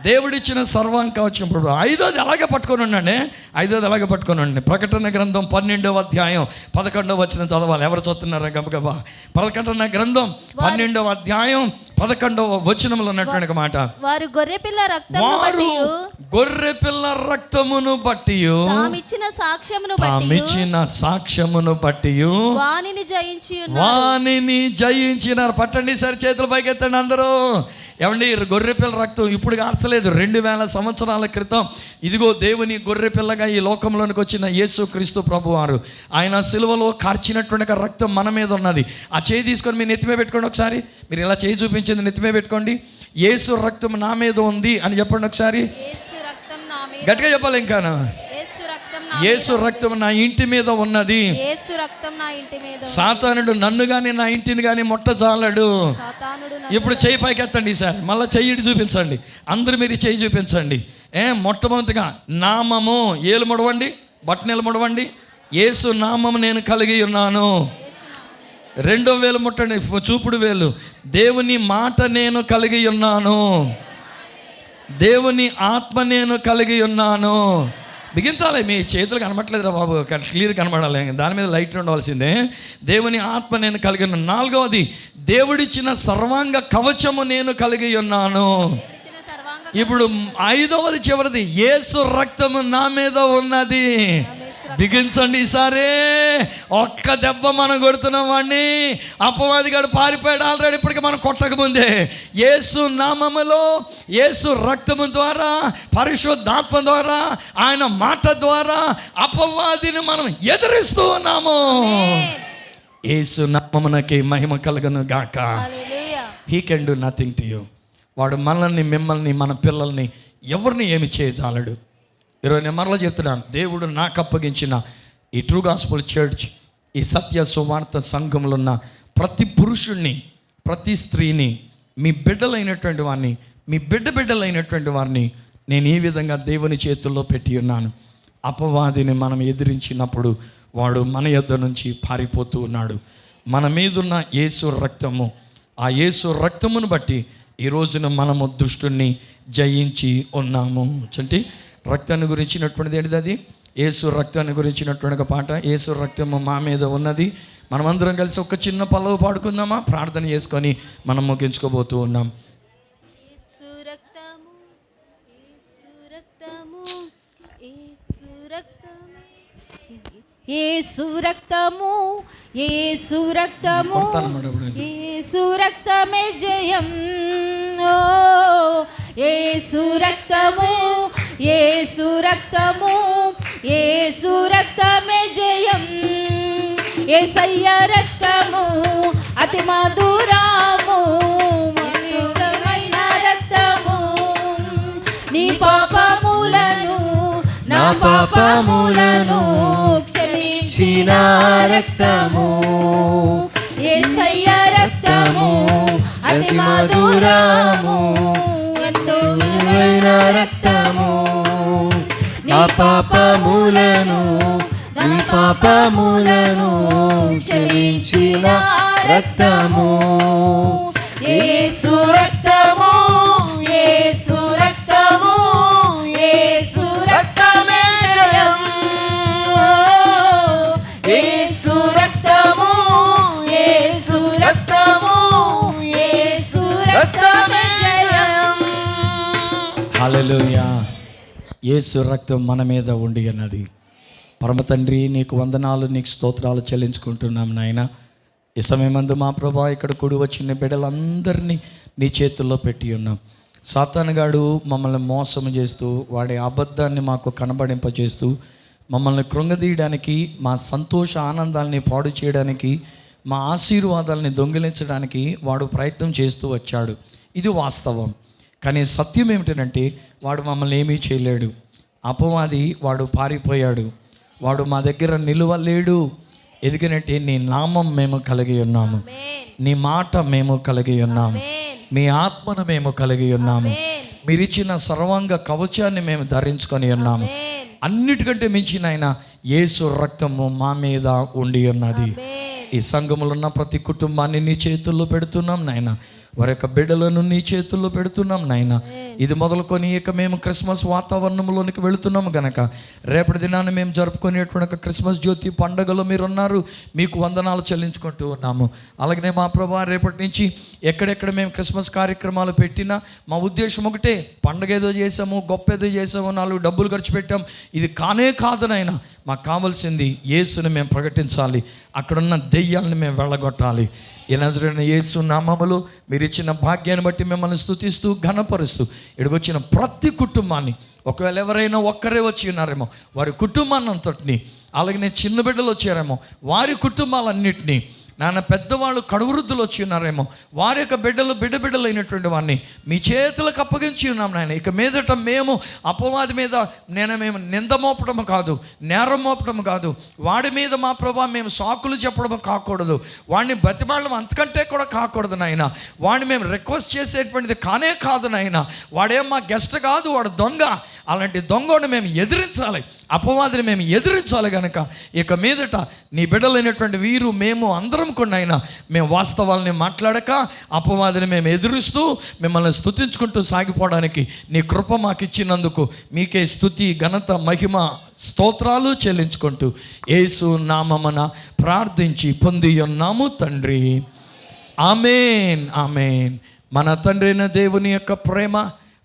దేవుడిచ్చిన సర్వాంకవచనం. 5వది అలాగే పట్టుకొని ఉండండి, 5వది అలాగే పట్టుకొని ఉండండి. ప్రకటన గ్రంథం 12వ అధ్యాయం 11వ వచనం చదవాలి. ఎవరు చదువుతున్నారా గబగబా? ప్రకటన గ్రంథం 12వ అధ్యాయం 11వ వచనంలో ఉన్నటువంటి మాట, వారు గొర్రెపిల్ల రక్తమును బట్టి తామిచ్చిన సాక్ష్యమును బట్టి వానిని జయించినారు. పట్టండి సరి, చేతుల పైకి ఎత్తండి అందరూ. ఏమండి, గొర్రెపిల్ల రక్తం ఇప్పుడు కార్చలేదు, 2000 సంవత్సరాల క్రితం ఇదిగో దేవుని గొర్రెపిల్లగా ఈ లోకంలోనికి వచ్చిన యేసు క్రీస్తు ప్రభువారు, ఆయన సిలువలో కార్చినటువంటి రక్తం మన మీద ఉన్నది. ఆ చేయి తీసుకొని మీరు నెత్తిమే పెట్టుకోండి ఒకసారి. మీరు ఇలా చేయి చూపించింది నెత్తిమే పెట్టుకోండి. యేసు రక్తం నా మీద ఉంది అని చెప్పండి ఒకసారి, గట్టిగా చెప్పాలి. ఇంకా యేసు రక్తం నా ఇంటి మీద ఉన్నది. సాతానుడు నన్ను కానీ నా ఇంటిని కానీ ముట్టజాలడు. ఇప్పుడు చెయ్యి పైకి ఎత్తండి ఈసారి, మళ్ళీ చెయ్యి చూపించండి అందరూ, మీరు చెయ్యి చూపించండి. మొట్టమొదటిగా నామము, ఏలు ముడవండి, బట్టనీళ్ళు ముడవండి. యేసు నామము నేను కలిగి ఉన్నాను. 2వ వేలు ముట్టండి, చూపుడు వేలు. దేవుని మాట నేను కలిగి ఉన్నాను, దేవుని ఆత్మ నేను కలిగి ఉన్నాను. బిగించాలి, మీ చేతులు కనబట్టలేదురా బాబు, క్లియర్ కనబడాలి, దాని మీద లైట్ ఉండవలసిందే. దేవుని ఆత్మ నేను కలిగి ఉన్నాను. 4వది దేవుడిచ్చిన సర్వాంగ కవచము నేను కలిగి ఉన్నాను. ఇప్పుడు 5వది చివరిది, యేసు రక్తము నా మీద ఉన్నది. బిగించండి ఈసారి. ఒక్క దెబ్బ మనం కొడుతున్నాం వాడిని, అపవాదిగాడు పారిపోయాడు ఆల్రెడీ. ఇప్పటికీ మనం కొట్టకముందే యేసు నామములో, యేసు రక్తము ద్వారా, పరిశుద్ధాత్మ ద్వారా, ఆయన మాట ద్వారా అపవాదిని మనం ఎదిరిస్తూ ఉన్నాము. యేసు నామమునకి మహిమ కలుగును గాక. He can do nothing to you. వాడు మనల్ని, మిమ్మల్ని, మన పిల్లల్ని, ఎవరిని ఏమి చేయజాలడు. ఈరోజు నేను మరలా చెప్తున్నాను, దేవుడు నాకు అప్పగించిన ఈ ట్రూ గాస్పుల్ చర్చ్, ఈ సత్య సువార్త సంఘంలో ఉన్న ప్రతి పురుషుణ్ణి, ప్రతి స్త్రీని, మీ బిడ్డలైనటువంటి వారిని, మీ బిడ్డలైనటువంటి వారిని నేను ఈ విధంగా దేవుని చేతుల్లో పెట్టి ఉన్నాను. అపవాదిని మనం ఎదిరించినప్పుడు వాడు మన యొద్ద నుంచి పారిపోతూ ఉన్నాడు. మన మీదున్న యేసు రక్తము, ఆ యేసు రక్తమును బట్టి ఈ రోజున మనము దుష్టుణ్ణి జయించి ఉన్నాము. చంటి రక్తాన్ని గురించినటువంటిది ఏంటిది? అది యేసు రక్తాన్ని గురించినటువంటి ఒక పాట. యేసు రక్తము మా మీద ఉన్నది. మనమందరం కలిసి ఒక చిన్న పల్లవి పాడుకుందామా? ప్రార్థన చేసుకొని మనం ముగించుకోబోతూ ఉన్నాం. యేసు రక్తము, యేసు రక్తము, యేసు రక్తమే జయం. యేసు రక్తము, యేసు రక్తము, యేసు రక్తమే జయం. యేసయ్య రక్తము అతి మధురము, మధురమైన రక్తము. నీ పాపములను, నా పాపములను క్షమించిన రక్తము. యేసయ్య రక్తము అతి మధురము, ఎంతో విలువైన రక్తము. నా పాపములను, నీ పాపములను క్షమించిన రక్తము, యేసు రక్తము, యేసు రక్తము, యేసు రక్తమే జయం. యేసు రక్తము, యేసు రక్తము, యేసు రక్తమే జయం. హల్లెలూయా. యేసు రక్తం మన మీద ఉండి అన్నది. పరమ తండ్రి, నీకు వందనాలు, నీకు స్తోత్రాలు చెల్లించుకుంటున్నాం నాయన. ఈ సమయమందు మా ప్రభా, ఇక్కడ కూడి వచ్చిన బిడ్డలందరినీ నీ చేతుల్లో పెట్టి ఉన్నాం. సాతానుగాడు మమ్మల్ని మోసం చేస్తూ, వాడి అబద్ధాన్ని మాకు కనబడింపజేస్తూ, మమ్మల్ని కృంగదీయడానికి, మా సంతోష ఆనందాలని పాడు చేయడానికి, మా ఆశీర్వాదాలని దొంగిలించడానికి వాడు ప్రయత్నం చేస్తూ వచ్చాడు. ఇది వాస్తవం. కానీ సత్యం ఏమిటంటే, వాడు మమ్మల్ని ఏమీ చేయలేడు. అపవాది వాడు పారిపోయాడు. వాడు మా దగ్గర నిలువలేడు. ఎందుకంటే నీ నామం మేము కలిగి ఉన్నాము, నీ మాట మేము కలిగి ఉన్నాము, మీ ఆత్మను మేము కలిగి ఉన్నాము, మీరిచ్చిన సర్వాంగ కవచాన్ని మేము ధరించుకొని ఉన్నాము. అన్నిటికంటే మించిన ఆయన యేసు రక్తము మా మీద ఉండి ఉన్నది. ఈ సంఘములో ఉన్న ప్రతి కుటుంబాన్ని నీ చేతుల్లో పెడుతున్నాం నాయన. వారి యొక్క బిడ్డలను నీ చేతుల్లో పెడుతున్నాం నాయన. ఇది మొదలుకొని ఇక మేము క్రిస్మస్ వాతావరణంలోనికి వెళుతున్నాము గనక, రేపటి దినాన్ని మేము జరుపుకునేటువంటి ఒక క్రిస్మస్ జ్యోతి పండుగలో మీరు ఉన్నారు. మీకు వందనాలు చెల్లించుకుంటూ ఉన్నాము. అలాగనే మా ప్రభా, రేపటి నుంచి ఎక్కడెక్కడ మేము క్రిస్మస్ కార్యక్రమాలు పెట్టినా మా ఉద్దేశం ఒకటే, పండుగ ఏదో చేసాము, గొప్ప ఏదో చేసాము, 4 డబ్బులు ఖర్చు పెట్టాం, ఇది కానే కాదు నాయన. మాకు కావాల్సింది యేసుని మేము ప్రకటించాలి, అక్కడున్న దెయ్యాలను మేము వెళ్ళగొట్టాలి. ఈ నజరేయుడైన యేసు నామములో మీరు ఇచ్చిన భాగ్యాన్ని బట్టి మిమ్మల్ని స్తుతిస్తూ ఘనపరుస్తూ, ఇక్కడికి వచ్చిన ప్రతి కుటుంబాన్ని, ఒకవేళ ఎవరైనా ఒక్కరే వచ్చి ఉన్నారేమో వారి కుటుంబాన్ని అంతటిని, అలాగనే చిన్న బిడ్డలు వచ్చారేమో వారి కుటుంబాలన్నింటినీ, నాన్న పెద్దవాళ్ళు కడువృద్ధులు వచ్చి ఉన్నారేమో వారి యొక్క బిడ్డలు అయినటువంటి వారిని మీ చేతులకు అప్పగించి ఉన్నాం నాయన. ఇక మీదట మేము అపవాది మీద మేము నింద మోపడం కాదు, నేరం మోపడం కాదు, వాడి మీద మా ప్రభా మేము సాకులు చెప్పడం కాకూడదు, వాడిని బతిమాడడం అంతకంటే కూడా కాకూడదు నాయన. వాడిని మేము రిక్వెస్ట్ చేసేటువంటిది కానే కాదు నాయన. వాడేం మా గెస్ట్ కాదు, వాడు దొంగ. అలాంటి దొంగను మేము ఎదిరించాలి, అపవాదిని మేము ఎదిరించాలి కనుక ఇక మీదట నీ బిడ్డలైనటువంటి వీరు మేము అందరం కూడా అయినా మేము వాస్తవాలని మాట్లాడక అపవాదిని మేము ఎదురుస్తూ మిమ్మల్ని స్తుతించుకుంటూ సాగిపోవడానికి నీ కృప మాకు ఇచ్చినందుకు మీకే స్తుతి, ఘనత, మహిమ, స్తోత్రాలు చెల్లించుకుంటూ యేసు నామమున ప్రార్థించి పొంది ఉన్నాము తండ్రి. ఆమేన్, ఆమేన్. మన తండ్రి అయిన దేవుని యొక్క ప్రేమ,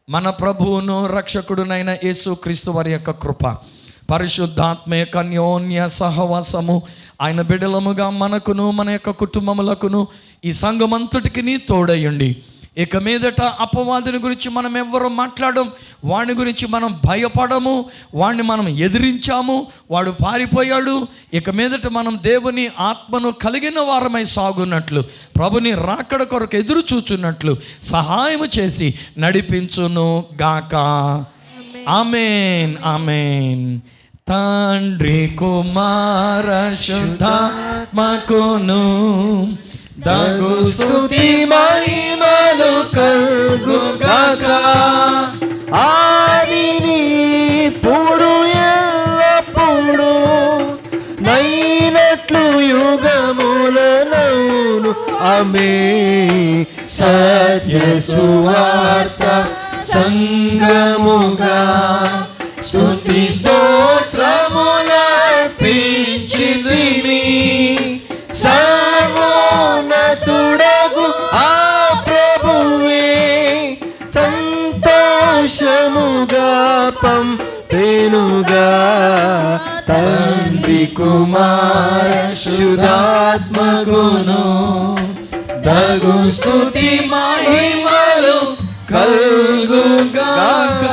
మన ప్రభువును రక్షకుడునైన యేసు క్రీస్తు వారి యొక్క కృప, పరిశుద్ధాత్మ యొక్క అన్యోన్య సహవాసము ఆయన బిడ్డలముగా మనకును మన యొక్క కుటుంబములకును ఈ సంఘమంతటికి నీ తోడయ్యండి. ఇక మీదట అపవాదిని గురించి మనం ఎవ్వరూ మాట్లాడడం, వాని గురించి మనం భయపడము, వాడిని మనం ఎదిరించాము, వాడు పారిపోయాడు. ఇక మీదట మనం దేవుని ఆత్మను కలిగిన వారమై సాగున్నట్లు, ప్రభుని రాకడ కొరకు ఎదురు చూచున్నట్లు సహాయము చేసి నడిపించును గాక. ఆమేన్, ఆమేన్. తండ్రి కుమార శుద్ధాత్మకును దగు స్తుతి మహిమలు కలుగుగాక. ఆదిని ఇప్పుడు ఎల్లప్పుడు నైనట్లు యుగములనౌను. ఆమేన్. సత్య సువార్త సంగముగా స్తుతి స్తోత్రములర్పించితిమి. సర్వోన్నతుడగు ఆ ప్రభువే సంతోషముగా పంపెనుగా. తండ్రి కుమార శుద్ధాత్మకును దగు స్తుతి మహిమలు కలుగుగాక.